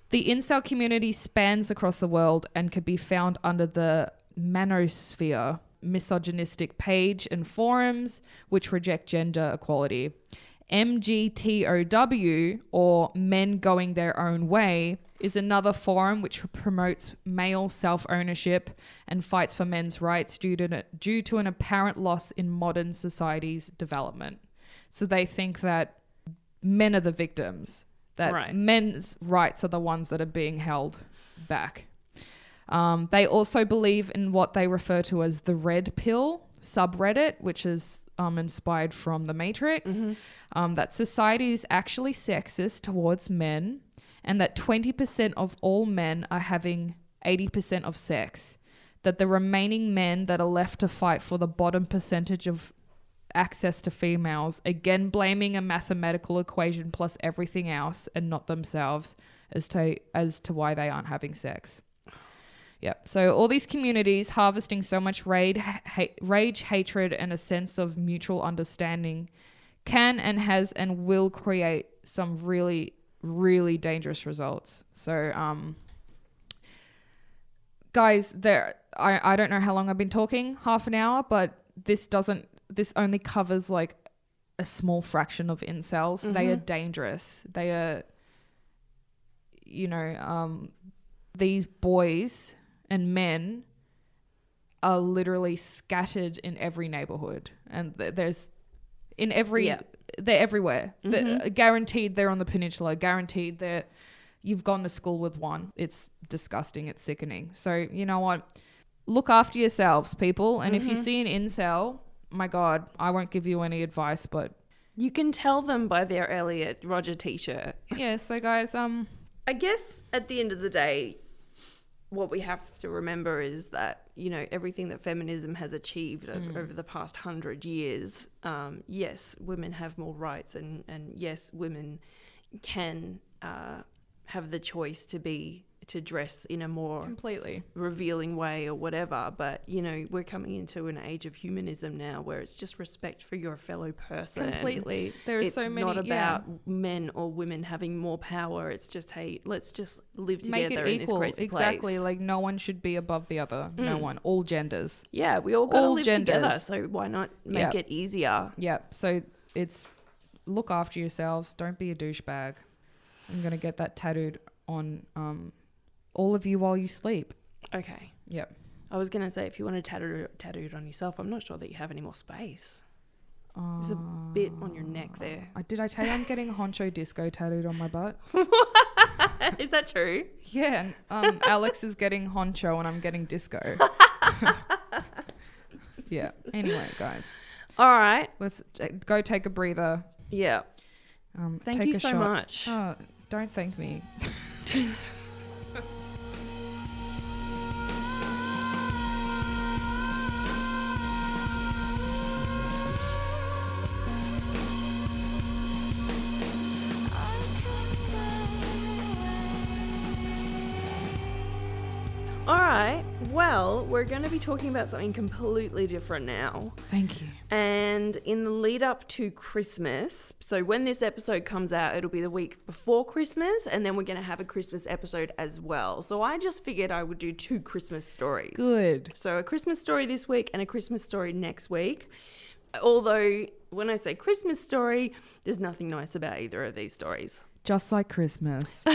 The incel community spans across the world and can be found under the manosphere, misogynistic page and forums which reject gender equality. MGTOW, or Men Going Their Own Way, is another forum which promotes male self-ownership and fights for men's rights due to an apparent loss in modern society's development. So they think that men are the victims, that men's rights are the ones that are being held back. They also believe in what they refer to as the red pill subreddit, which is inspired from The Matrix, that society is actually sexist towards men and that 20% of all men are having 80% of sex, that the remaining men that are left to fight for the bottom percentage of access to females, again blaming a mathematical equation plus everything else and not themselves as to why they aren't having sex. Yep. So all these communities harvesting so much rage, hatred, and a sense of mutual understanding can and has and will create some really, really dangerous results. So, guys, I don't know how long I've been talking, half an hour, but this only covers like a small fraction of incels. Mm-hmm. They are dangerous. They are, these boys and men are literally scattered in every neighborhood, and they're everywhere. Mm-hmm. They're guaranteed they're on the peninsula, guaranteed you've gone to school with one. It's disgusting. It's sickening. So you know what? Look after yourselves, people. And if you see an incel, my God, I won't give you any advice, but you can tell them by their Elliot Roger t-shirt. Yeah. So guys, I guess at the end of the day, what we have to remember is that, everything that feminism has achieved over the past 100 years, yes, women have more rights and yes, women can have the choice to dress in a more completely revealing way or whatever. But, we're coming into an age of humanism now where it's just respect for your fellow person. Completely. There are so many. It's not about men or women having more power. It's just, hey, let's just live together in this crazy place. Exactly. Like no one should be above the other. No one. All genders. Yeah, we all got to live together. So why not make it easier? Yeah. So it's look after yourselves. Don't be a douchebag. I'm going to get that tattooed on all of you while you sleep. Okay. Yep. I was going to say, if you want to tattoo it on yourself, I'm not sure that you have any more space. There's a bit on your neck there. Did I tell you I'm getting Honcho Disco tattooed on my butt? Is that true? Yeah. Alex is getting Honcho and I'm getting Disco. Yeah. Anyway, guys. All right. Let's go take a breather. Yeah. Thank you so much. Oh, don't thank me. All right. Well, we're going to be talking about something completely different now. Thank you. And in the lead up to Christmas, so when this episode comes out, it'll be the week before Christmas, and then we're going to have a Christmas episode as well. So I just figured I would do 2 Christmas stories. Good. So a Christmas story this week and a Christmas story next week. Although when I say Christmas story, there's nothing nice about either of these stories. Just like Christmas.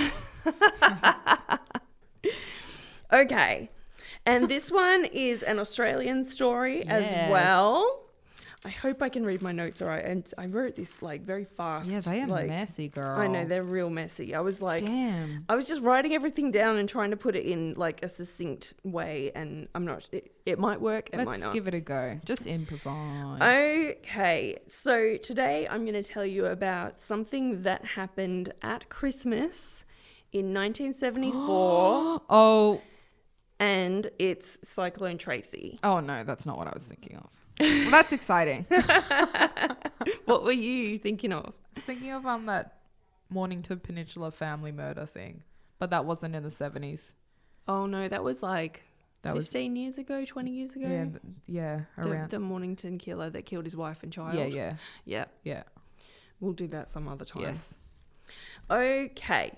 Okay. And this one is an Australian story as well. I hope I can read my notes all right. And I wrote this very fast. Yeah, they are messy, girl. I know, they're real messy. I was like, damn. I was just writing everything down and trying to put it in a succinct way. And I'm not, it might work, it might not. Let's give it a go. Just improvise. Okay. So today I'm going to tell you about something that happened at Christmas in 1974. Oh, and it's Cyclone Tracy. Oh, no, that's not what I was thinking of. Well, that's exciting. What were you thinking of? I was thinking of that Mornington Peninsula family murder thing, but that wasn't in the 70s. Oh, no, that was like That 15 years ago, 20 years ago. Yeah, around. The Mornington killer that killed his wife and child. Yeah. We'll do that some other time. Yes. Okay.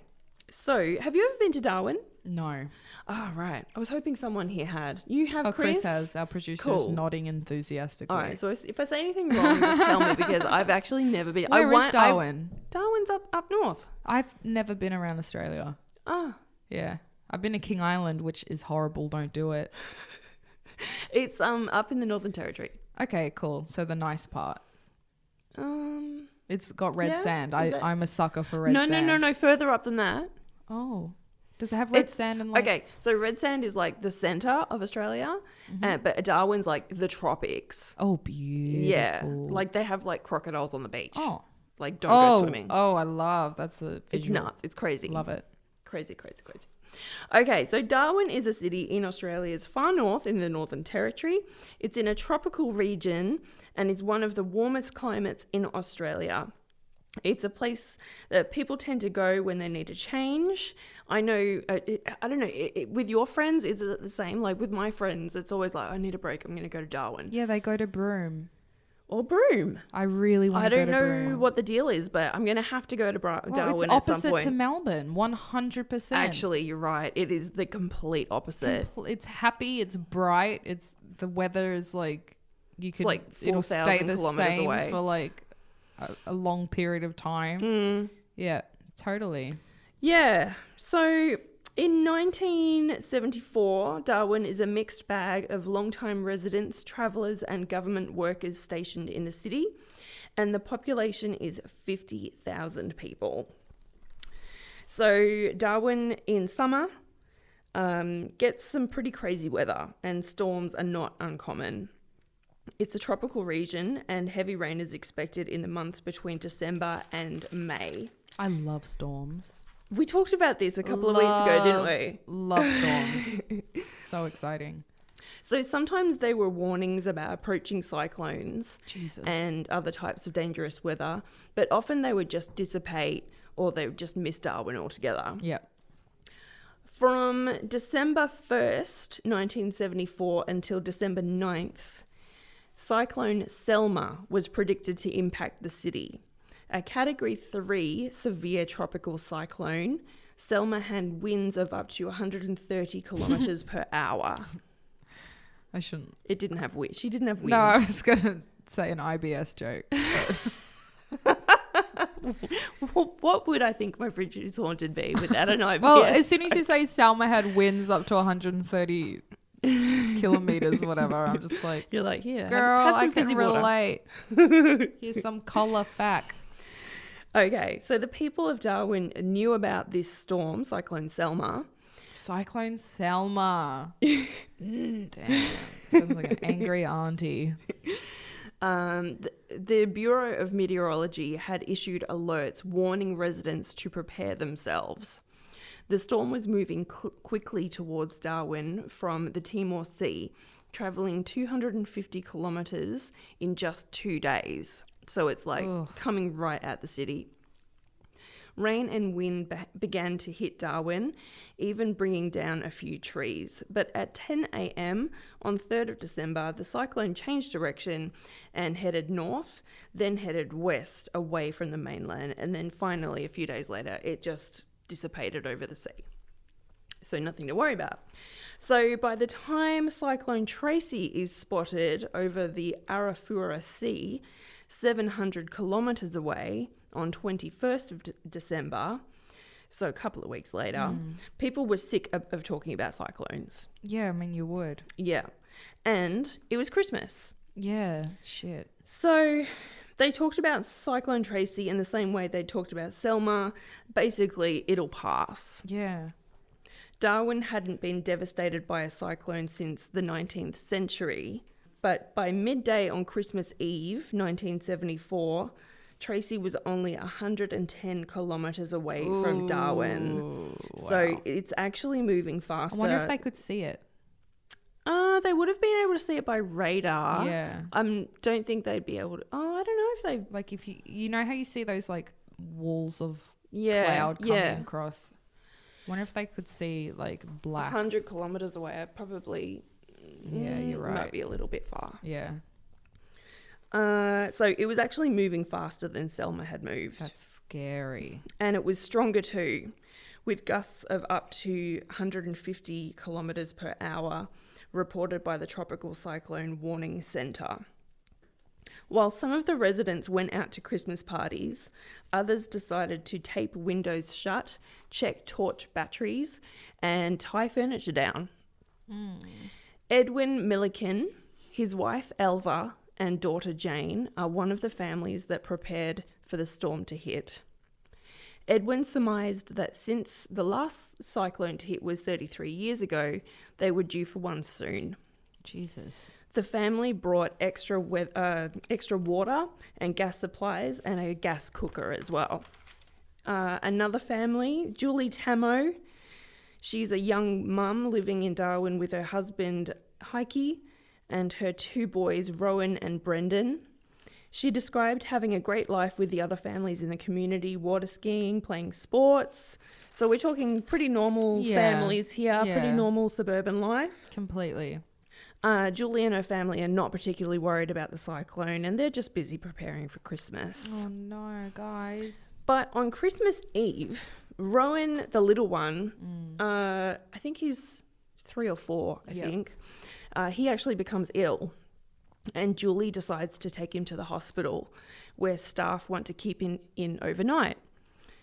So, have you ever been to Darwin? No. Oh, right. I was hoping someone here had. You have, Chris has. Our producer is Cool. nodding enthusiastically. All right. So, if I say anything wrong, just tell me because I've actually never been. Where is Darwin? Darwin's up north. I've never been around Australia. Ah. Yeah. I've been to King Island, which is horrible. Don't do it. It's up in the Northern Territory. Okay, cool. So the nice part. It's got red sand. I'm a sucker for red sand. No. Further up than that. Oh. Does it have red sand and like... Okay, so red sand is like the center of Australia, but Darwin's like the tropics. Oh, beautiful. Yeah, like they have like crocodiles on the beach. Oh. Like don't go swimming. Oh, I love. That's a visual. It's nuts. It's crazy. Love it. Crazy. Okay, so Darwin is a city in Australia's far north in the Northern Territory. It's in a tropical region and is one of the warmest climates in Australia. It's a place that people tend to go when they need a change. I know, I don't know, with your friends, is it the same? Like with my friends, it's always like, I need a break, I'm going to go to Darwin. Yeah, they go to Broome. Or Broome. I really want to go to Broome. I don't know what the deal is, but I'm going to have to go to Darwin at some point. It's opposite to Melbourne, 100%. Actually, you're right. It is the complete opposite. It's happy, it's bright, the weather is like, it'll stay the same away for like a long period of time. Yeah, totally. Yeah. So in 1974, Darwin is a mixed bag of long-time residents, travellers and government workers stationed in the city, and the population is 50,000 people. So Darwin in summer gets some pretty crazy weather, and storms are not uncommon. It's a tropical region and heavy rain is expected in the months between December and May. I love storms. We talked about this a couple of weeks ago, didn't we? Love storms. So exciting. So sometimes they were warnings about approaching cyclones and other types of dangerous weather, but often they would just dissipate or they would just miss Darwin altogether. Yep. From December 1st, 1974 until December 9th, Cyclone Selma was predicted to impact the city. A Category 3 severe tropical cyclone, Selma had winds of up to 130 kilometres per hour. I shouldn't. It didn't have wind. She didn't have wind. No, I was going to say an IBS joke. What would I think my fridge is haunted be without an IBS? Well, as soon as you say Selma had winds up to 130 kilometers or whatever, I'm just like, you're like, yeah, girl, have some I can fizzy relate. Here's some color fact. Okay, so the people of Darwin knew about this storm, Cyclone Selma. Cyclone Selma. Damn. Sounds like an angry auntie. The Bureau of Meteorology had issued alerts warning residents to prepare themselves. The storm was moving quickly towards Darwin from the Timor Sea, travelling 250 kilometres in just 2 days. So it's like coming right at the city. Rain and wind began to hit Darwin, even bringing down a few trees. But at 10 a.m. on 3rd of December, the cyclone changed direction and headed north, then headed west away from the mainland. And then finally, a few days later, it just dissipated over the sea. So nothing to worry about. So by the time Cyclone Tracy is spotted over the Arafura Sea, 700 kilometres away on 21st of December, so a couple of weeks later, people were sick of talking about cyclones. Yeah, I mean, you would. Yeah. And it was Christmas. Yeah, shit. So they talked about Cyclone Tracy in the same way they talked about Selma. Basically, it'll pass. Yeah. Darwin hadn't been devastated by a cyclone since the 19th century. But by midday on Christmas Eve, 1974, Tracy was only 110 kilometres away from Darwin. Wow. So it's actually moving faster. I wonder if they could see it. would have been able to see it by radar. Yeah. Don't think they'd be able to. Oh, I don't know if they. Like if you know how you see those like walls of Yeah. cloud coming across. Wonder if they could see like black. 100 kilometers away. I probably. Yeah, you're right. Might be a little bit far. Yeah. So it was actually moving faster than Selma had moved. That's scary. And it was stronger too, with gusts of up to 150 kilometres per hour reported by the Tropical Cyclone Warning Centre. While some of the residents went out to Christmas parties, others decided to tape windows shut, check torch batteries, and tie furniture down. Edwin Milliken, his wife Elva, and daughter Jane are one of the families that prepared for the storm to hit. Edwin surmised that since the last cyclone to hit was 33 years ago, they were due for one soon. Jesus. The family brought extra water and gas supplies and a gas cooker as well. Another family, Julie Tamo, she's a young mum living in Darwin with her husband Heike and her two boys Rowan and Brendan. She described having a great life with the other families in the community, water skiing, playing sports. So we're talking pretty normal families here, pretty normal suburban life. Completely. Julie and her family are not particularly worried about the cyclone and they're just busy preparing for Christmas. Oh no, guys. But on Christmas Eve, Rowan, the little one, I think he's 3 or 4, I think, he actually becomes ill. And Julie decides to take him to the hospital where staff want to keep him in overnight.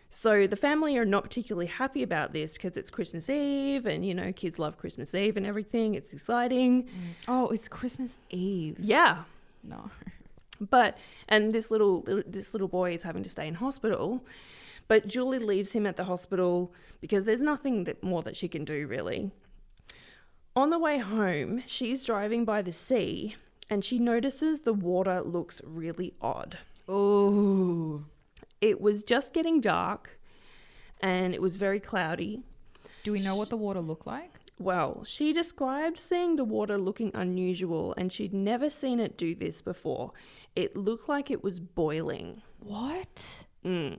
So the family are not particularly happy about this because it's Christmas Eve and, you know, kids love Christmas Eve and everything. It's exciting. Oh, it's Christmas Eve. Yeah. No. But, and this little boy is having to stay in hospital. But Julie leaves him at the hospital because there's nothing more that she can do, really. On the way home, she's driving by the sea and she notices the water looks really odd. Oh. It was just getting dark and it was very cloudy. Do we know what the water looked like? Well, she described seeing the water looking unusual and she'd never seen it do this before. It looked like it was boiling. What? Oh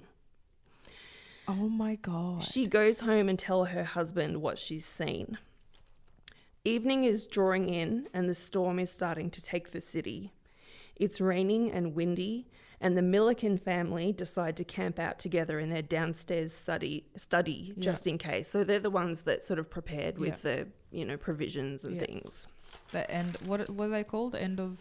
my God. She goes home and tells her husband what she's seen. Evening is drawing in and the storm is starting to take the city. It's raining and windy, and the Milliken family decide to camp out together in their downstairs study just in case. So they're the ones that sort of prepared with the, you know, provisions and things. The end. What are they called? End of.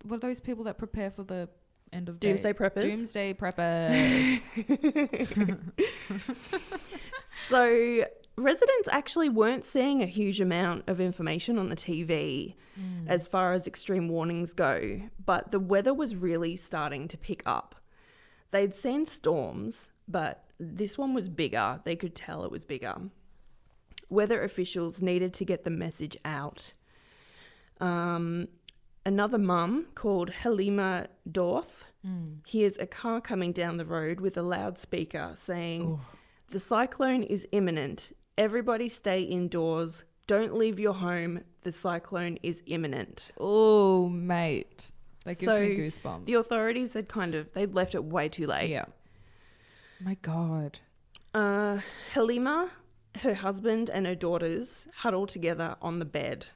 What are those people that prepare for the end of Doomsday day? preppers. Doomsday preppers. So residents actually weren't seeing a huge amount of information on the TV as far as extreme warnings go, but the weather was really starting to pick up. They'd seen storms, but this one was bigger. They could tell it was bigger. Weather officials needed to get the message out. Another mum called Halima Dorth hears a car coming down the road with a loudspeaker saying, "The cyclone is imminent. Everybody stay indoors. Don't leave your home. The cyclone is imminent." Oh, mate. That gives me goosebumps. The authorities had they'd left it way too late. Yeah. My God. Halima, her husband and her daughters huddle together on the bed.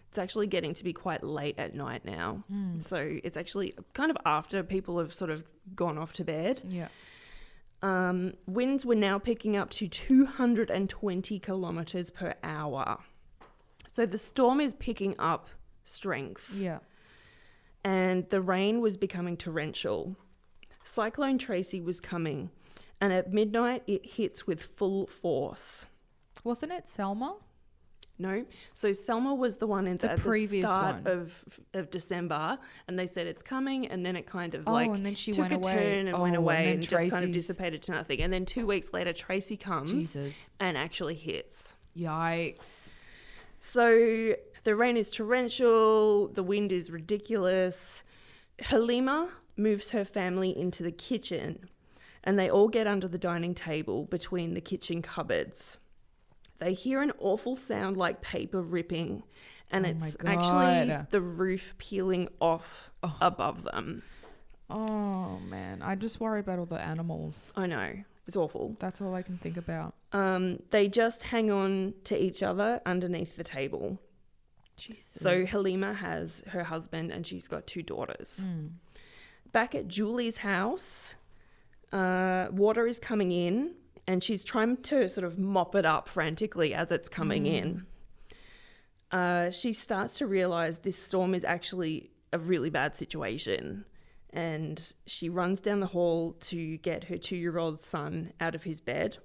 It's actually getting to be quite late at night now. So it's actually kind of after people have sort of gone off to bed. Yeah. Winds were now picking up to 220 kilometers per hour. So the storm is picking up strength. Yeah. And the rain was becoming torrential. Cyclone Tracy was coming, and at midnight it hits with full force. Wasn't it Selma? No. So Selma was the one at the start one. of December, and they said it's coming, and then it kind of and then she took went a away. turn and went away and just kind of Tracy's- dissipated to nothing. And then 2 weeks later, Tracy comes Jesus. and actually hits. Yikes. So the rain is torrential, the wind is ridiculous. Halima moves her family into the kitchen, and they all get under the dining table between the kitchen cupboards. They hear an awful sound like paper ripping, and it's actually the roof peeling off above them. Oh, man. I just worry about all the animals. I know. It's awful. That's all I can think about. They just hang on to each other underneath the table. Jesus. So Halima has her husband and she's got 2 daughters. Back at Julie's house, water is coming in and she's trying to sort of mop it up frantically as it's coming in. She starts to realize this storm is actually a really bad situation. And she runs down the hall to get her 2-year-old son out of his bed.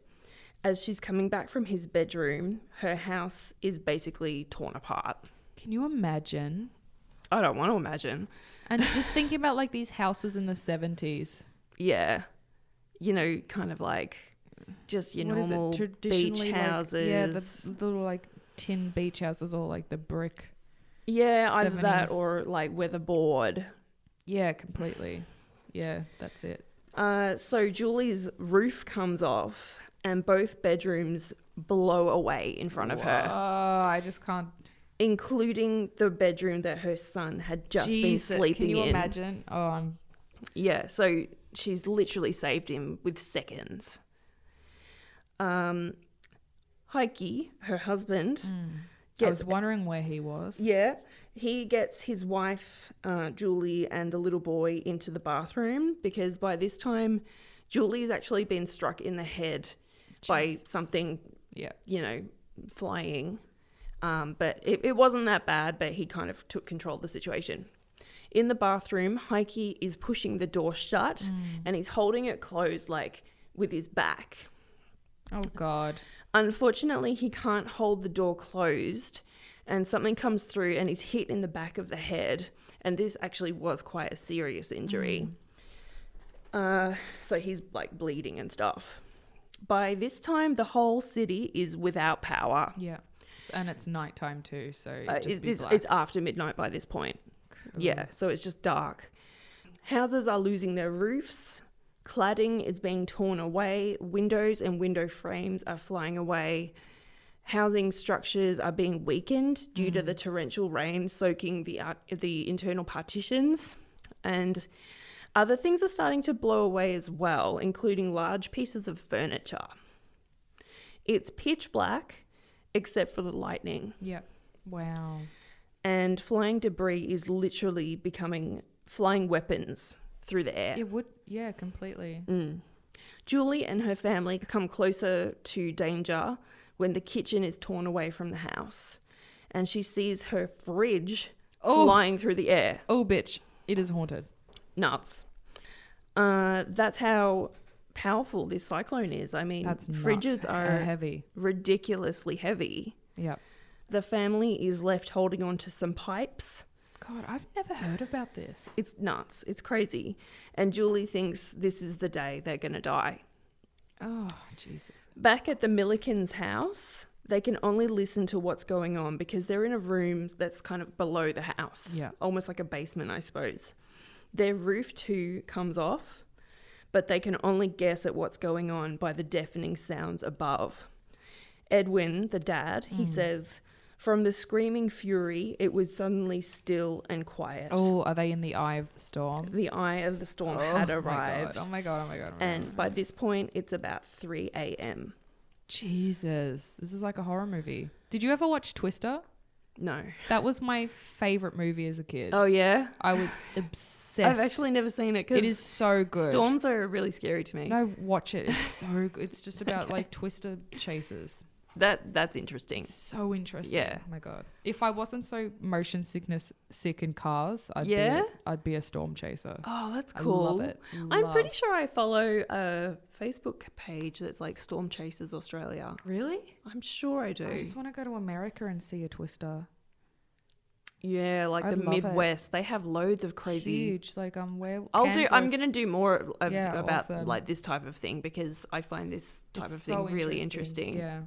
As she's coming back from his bedroom, her house is basically torn apart. Can you imagine? I don't want to imagine. And just thinking about like these houses in the 70s. Yeah. You know, kind of like just your normal beach houses. Like, yeah, the little like tin beach houses or like the brick. Yeah, 70s. either that or like weatherboard. Yeah, completely. Yeah, that's it. So Julie's roof comes off and both bedrooms blow away in front of her. Oh, I just can't. Including the bedroom that her son had just been sleeping in. Can you imagine? Oh, Yeah, so she's literally saved him with seconds. Heike, her husband. I was wondering where he was. Yeah, he gets his wife, Julie, and the little boy into the bathroom because by this time, Julie's actually been struck in the head by something, flying. But it wasn't that bad, but he kind of took control of the situation. In the bathroom, Heike is pushing the door shut and he's holding it closed, like with his back. Oh, God. Unfortunately, he can't hold the door closed and something comes through and he's hit in the back of the head. And this actually was quite a serious injury. So he's like bleeding and stuff. By this time, the whole city is without power. Yeah. And it's nighttime too, so it's after midnight by this point. Cool. Yeah, so it's just dark. Houses are losing their roofs. Cladding is being torn away. Windows and window frames are flying away. Housing structures are being weakened due to the torrential rain soaking the internal partitions. And other things are starting to blow away as well, including large pieces of furniture. It's pitch black, except for the lightning. Yeah. Wow. And flying debris is literally becoming flying weapons through the air. It would, yeah, completely. Julie and her family come closer to danger when the kitchen is torn away from the house. And she sees her fridge flying through the air. Oh, bitch. It is haunted. Nuts. That's how powerful this cyclone is. I mean, fridges are heavy, ridiculously heavy. Yep. The family is left holding on to some pipes. God, I've never heard about this. It's nuts. It's crazy. And Julie thinks this is the day they're going to die. Oh, Jesus. Back at the Millikins' house, they can only listen to what's going on because they're in a room that's kind of below the house. Yeah. Almost like a basement, I suppose. Their roof too comes off, but they can only guess at what's going on by the deafening sounds above. Edwin, the dad, he says, from the screaming fury, it was suddenly still and quiet. Oh, are they in the eye of the storm? The eye of the storm had arrived. Oh my God. And by this point, it's about 3 a.m. Jesus. This is like a horror movie. Did you ever watch Twister? No. That was my favorite movie as a kid. Oh, yeah? I was obsessed. I've actually never seen it. It is so good. Storms are really scary to me. No, watch it. It's so good. It's just about like Twister chases. That's interesting. So interesting. Yeah. Oh my God. If I wasn't so motion sick in cars, I'd be a storm chaser. Oh, that's cool. I love it. I'm pretty sure I follow a Facebook page that's like Storm Chasers Australia. Really? I'm sure I do. I just want to go to America and see a Twister. Yeah, like I'd the love Midwest. They have loads of crazy. Huge. Like where I'm gonna do more about awesome. like this type of thing because I find this type of thing really interesting. Yeah.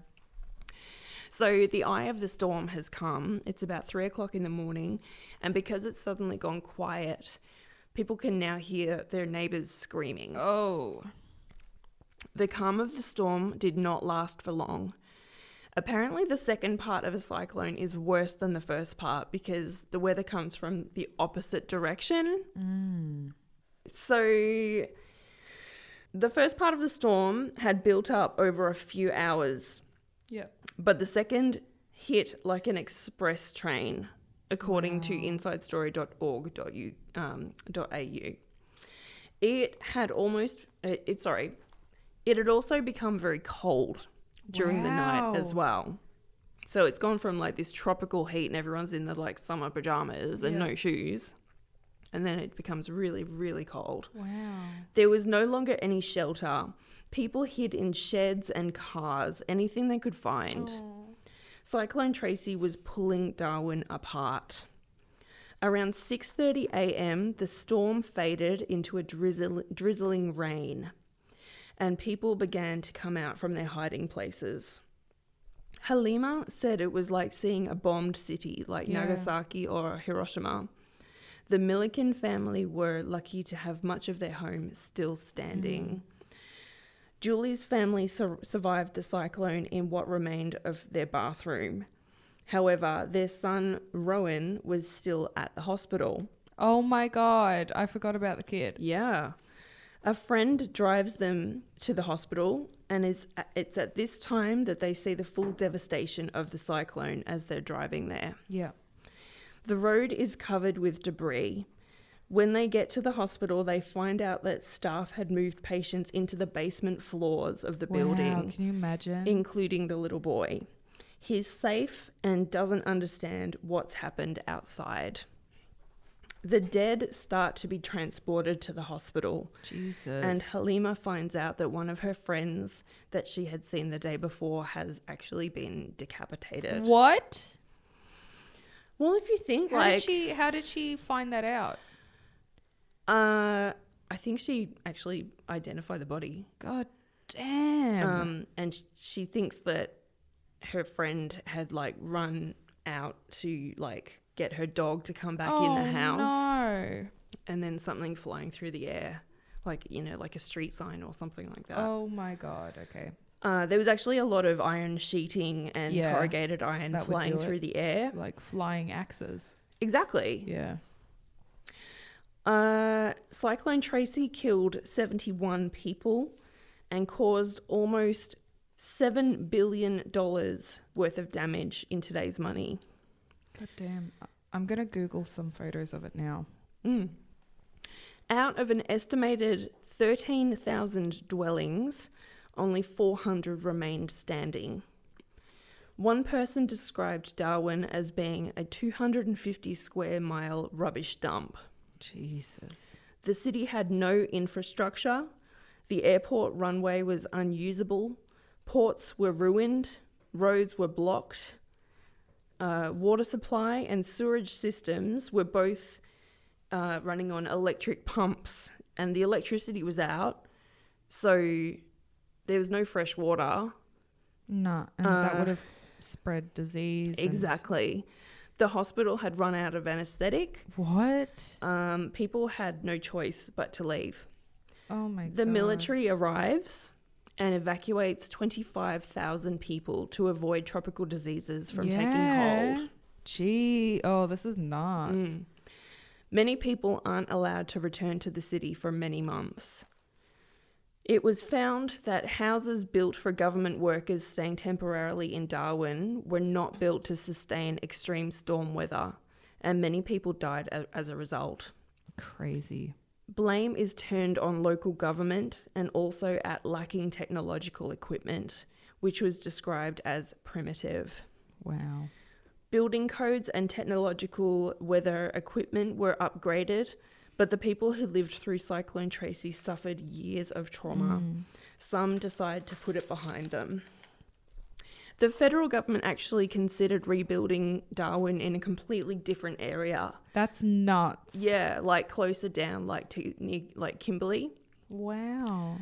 So the eye of the storm has come. It's about 3 o'clock in the morning. And because it's suddenly gone quiet, people can now hear their neighbours screaming. Oh. The calm of the storm did not last for long. Apparently, the second part of a cyclone is worse than the first part because the weather comes from the opposite direction. So the first part of the storm had built up over a few hours. Yep. But the second hit like an express train, according to insidestory.org.au. It had also become very cold during the night as well. So it's gone from like this tropical heat and everyone's in the like summer pajamas and no shoes. And then it becomes really, really cold. Wow. There was no longer any shelter. People hid in sheds and cars, anything they could find. Cyclone Tracy was pulling Darwin apart. Around 6:30 a.m., the storm faded into a drizzling rain, and people began to come out from their hiding places. Halima said it was like seeing a bombed city like Nagasaki or Hiroshima. The Milliken family were lucky to have much of their home still standing. Julie's family survived the cyclone in what remained of their bathroom. However, their son, Rowan, was still at the hospital. Oh my God, I forgot about the kid. Yeah. A friend drives them to the hospital, and it's at this time that they see the full devastation of the cyclone as they're driving there. Yeah. The road is covered with debris. When they get to the hospital, they find out that staff had moved patients into the basement floors of the building. Wow, can you imagine? Including the little boy. He's safe and doesn't understand what's happened outside. The dead start to be transported to the hospital. Jesus. And Halima finds out that one of her friends that she had seen the day before has actually been decapitated. What? Well, if you think how did she find that out? I think she actually identified the body. God damn. And she thinks that her friend had like run out to like get her dog to come back in the house. No. And then something flying through the air, like, you know, like a street sign or something like that. Oh my God. Okay. There was actually a lot of iron sheeting and corrugated iron flying through the air. Like flying axes. Exactly. Yeah. Cyclone Tracy killed 71 people and caused almost $7 billion worth of damage in today's money. God damn. I'm going to Google some photos of it now. Out of an estimated 13,000 dwellings, only 400 remained standing. One person described Darwin as being a 250 square mile rubbish dump. Jesus. The city had no infrastructure. The airport runway was unusable. Ports were ruined. Roads were blocked. Water supply and sewerage systems were both running on electric pumps, and the electricity was out, so there was no fresh water. No, and that would have spread disease. Exactly. The hospital had run out of anesthetic. What? People had no choice but to leave. Oh my God. The military arrives and evacuates 25,000 people to avoid tropical diseases from taking hold. Gee, oh, this is nuts. Many people aren't allowed to return to the city for many months. It was found that houses built for government workers staying temporarily in Darwin were not built to sustain extreme storm weather, and many people died as a result. Crazy. Blame is turned on local government and also at lacking technological equipment, which was described as primitive. Wow. Building codes and technological weather equipment were upgraded, but the people who lived through Cyclone Tracy suffered years of trauma. Some decide to put it behind them. The federal government actually considered rebuilding Darwin in a completely different area. That's nuts. Yeah, like closer down, near Kimberley. Wow.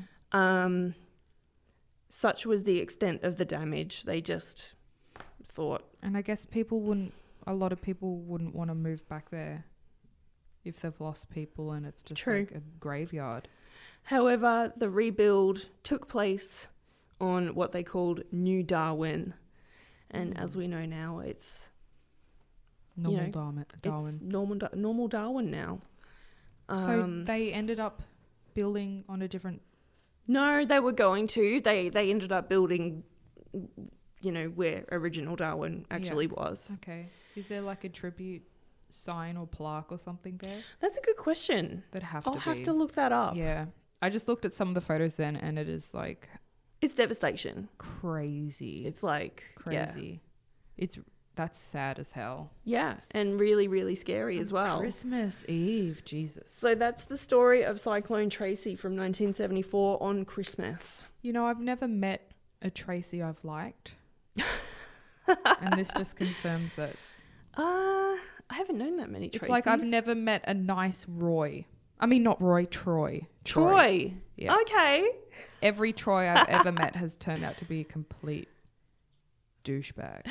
Such was the extent of the damage. They just thought. And I guess a lot of people wouldn't want to move back there if they've lost people and it's just like a graveyard. However, the rebuild took place on what they called New Darwin, And as we know now, it's normal Darwin. It's normal Darwin now. So they ended up building on a different... No, they were going to. They ended up building, where original Darwin actually was. Okay. Is there like a tribute sign or plaque or something there? That's a good question. I'll have to look that up. Yeah. I just looked at some of the photos then, and it is like... It's devastation. Crazy. It's like... Crazy. Yeah. That's sad as hell. Yeah, and really, really scary as well. Christmas Eve, Jesus. So that's the story of Cyclone Tracy from 1974 on Christmas. I've never met a Tracy I've liked. And this just confirms that. I haven't known that many Tracys. It's like I've never met a nice Roy. I mean, not Roy, Troy. Troy. Yeah. Okay. Every Troy I've ever met has turned out to be a complete douchebag.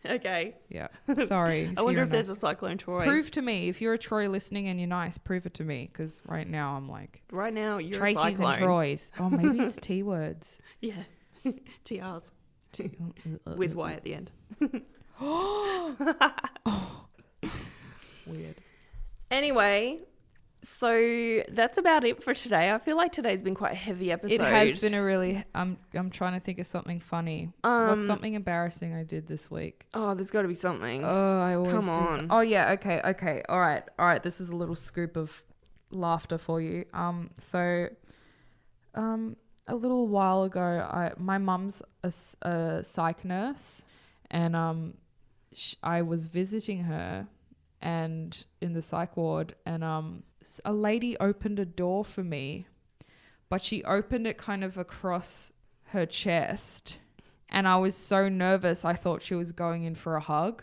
Okay. Yeah. Sorry. I wonder if there's a Cyclone Troy. Prove to me. If you're a Troy listening and you're nice, prove it to me. Because right now I'm like... Right now you're Tracy's a Cyclone. and Troys. Oh, maybe it's T words. Yeah. TRs. With Y at the end. Weird. Anyway... So that's about it for today. I feel like today's been quite a heavy episode. It has been a really... I'm trying to think of something funny. What's something embarrassing I did this week? Oh, there's got to be something. Oh, I always Come on. Oh, yeah. Okay. All right. This is a little scoop of laughter for you. So, a little while ago, my mum's a psych nurse, and I was visiting her, and in the psych ward, and a lady opened a door for me, but she opened it kind of across her chest, and I was so nervous I thought she was going in for a hug.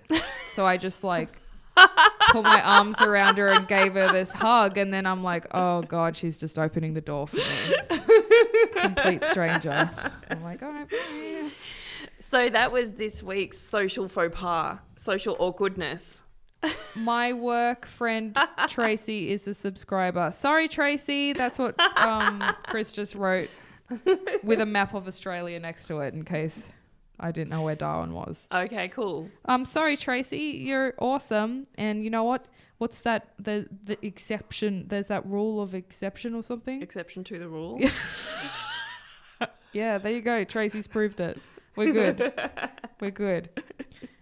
So I just like put my arms around her and gave her this hug, and then I'm like, oh God, she's just opening the door for me. Complete stranger. I'm like, all right, bye. So that was this week's social faux pas, social awkwardness. My work friend Tracy is a subscriber. Sorry, Tracy. That's what Chris just wrote with a map of Australia next to it in case I didn't know where Darwin was. Okay, cool. Sorry, Tracy. You're awesome. And you know what? What's that? The exception. There's that rule of exception or something. Exception to the rule. Yeah, there you go. Tracy's proved it. We're good. We're good.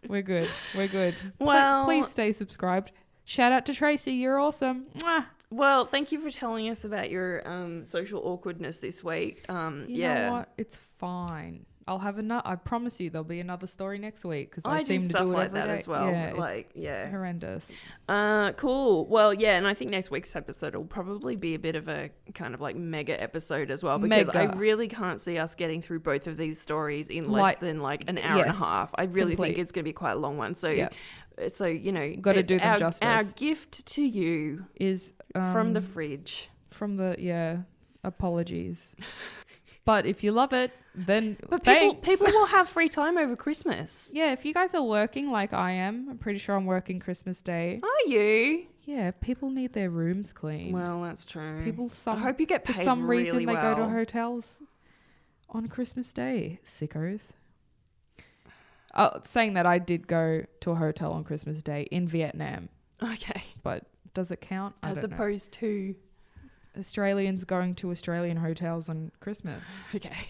We're good. We're good. Well, please stay subscribed. Shout out to Tracy. You're awesome. Mwah. Well, thank you for telling us about your social awkwardness this week. You know what? It's fine. I'll have I promise you there'll be another story next week because I seem to do it like every that day. as well. Yeah, horrendous. Cool. Well, yeah, and I think next week's episode will probably be a bit of a kind of like mega episode as well because I really can't see us getting through both of these stories in less than like an hour and a half. I really think it's going to be quite a long one. So, got to do them justice. Our gift to you is from the fridge. Apologies. But if you love it, then people will have free time over Christmas. Yeah, if you guys are working like I am, I'm pretty sure I'm working Christmas Day. Are you? Yeah, people need their rooms cleaned. Well, that's true. I hope you get paid for some reason they go to hotels on Christmas Day. Sickos. Saying that, I did go to a hotel on Christmas Day in Vietnam. Okay. But does it count? As opposed to Australians going to Australian hotels on Christmas. Okay.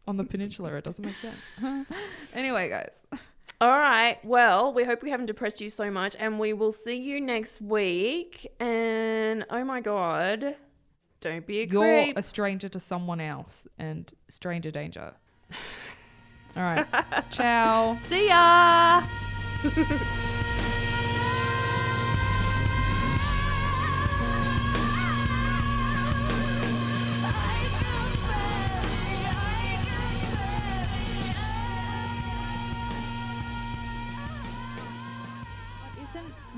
On the peninsula, it doesn't make sense. Anyway, guys. All right. Well, we hope we haven't depressed you so much, and we will see you next week. And oh my God, don't be a creep. You're a stranger to someone else, and stranger danger. All right. Ciao. See ya.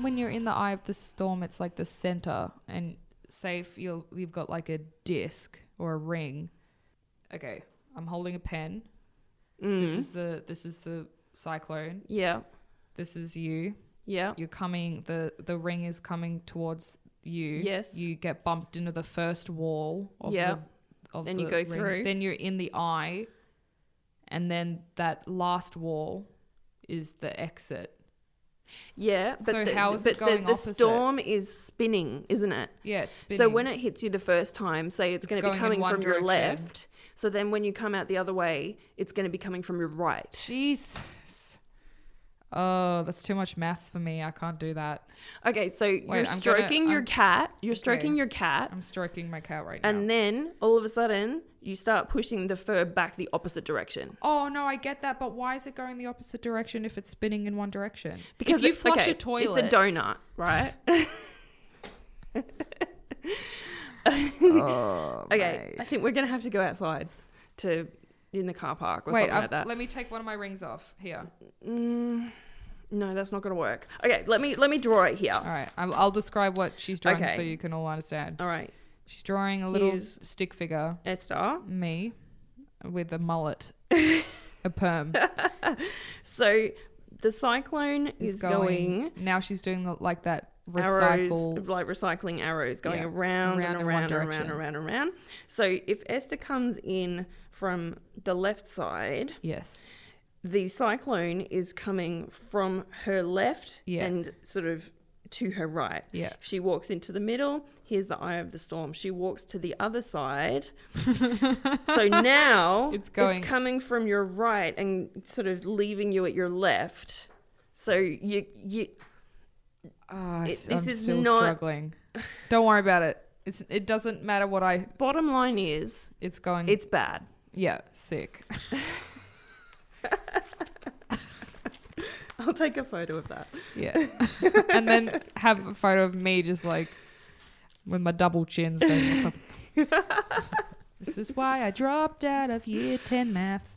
When you're in the eye of the storm, it's like the center, and say if you've got like a disc or a ring. Okay, I'm holding a pen. This is the cyclone. Yeah. This is you. Yeah. You're coming. The ring is coming towards you. Yes. You get bumped into the first wall of then the you go ring. through. Then you're in the eye, and then that last wall is the exit. Yeah, but so how is it going the opposite? storm is spinning, isn't it? Yeah, it's spinning. So when it hits you the first time, say it's going to be going coming in one from your direction. left. So then when you come out the other way, it's going to be coming from your right. Jesus. Oh, that's too much maths for me. I can't do that. Okay, so you're I'm stroking your cat. You're stroking your cat. I'm stroking my cat right now. And then all of a sudden, you start pushing the fur back the opposite direction. Oh, no, I get that. But why is it going the opposite direction if it's spinning in one direction? Because if you flush a toilet. It's a donut, right? Oh, okay, I think we're going to have to go outside in the car park or something like that. Let me take one of my rings off here. No, that's not going to work. Okay, let me draw it here. All right, I'll describe what she's drawing so you can all understand. All right. She's drawing a little stick figure. Esther. Me. With a mullet. A perm. So the cyclone is going. Now she's doing that arrows, recycle. like recycling arrows going around and around and around. So if Esther comes in from the left side. Yes. The cyclone is coming from her left and sort of to her right. Yeah. She walks into the middle. Here's the eye of the storm. She walks to the other side. So now it's coming from your right and sort of leaving you at your left. So you I'm still struggling. Don't worry about it. It doesn't matter what I... Bottom line is... It's going... It's bad. Yeah, sick. I'll take a photo of that. Yeah. And then have a photo of me just like with my double chins going, this is why I dropped out of year 10 maths.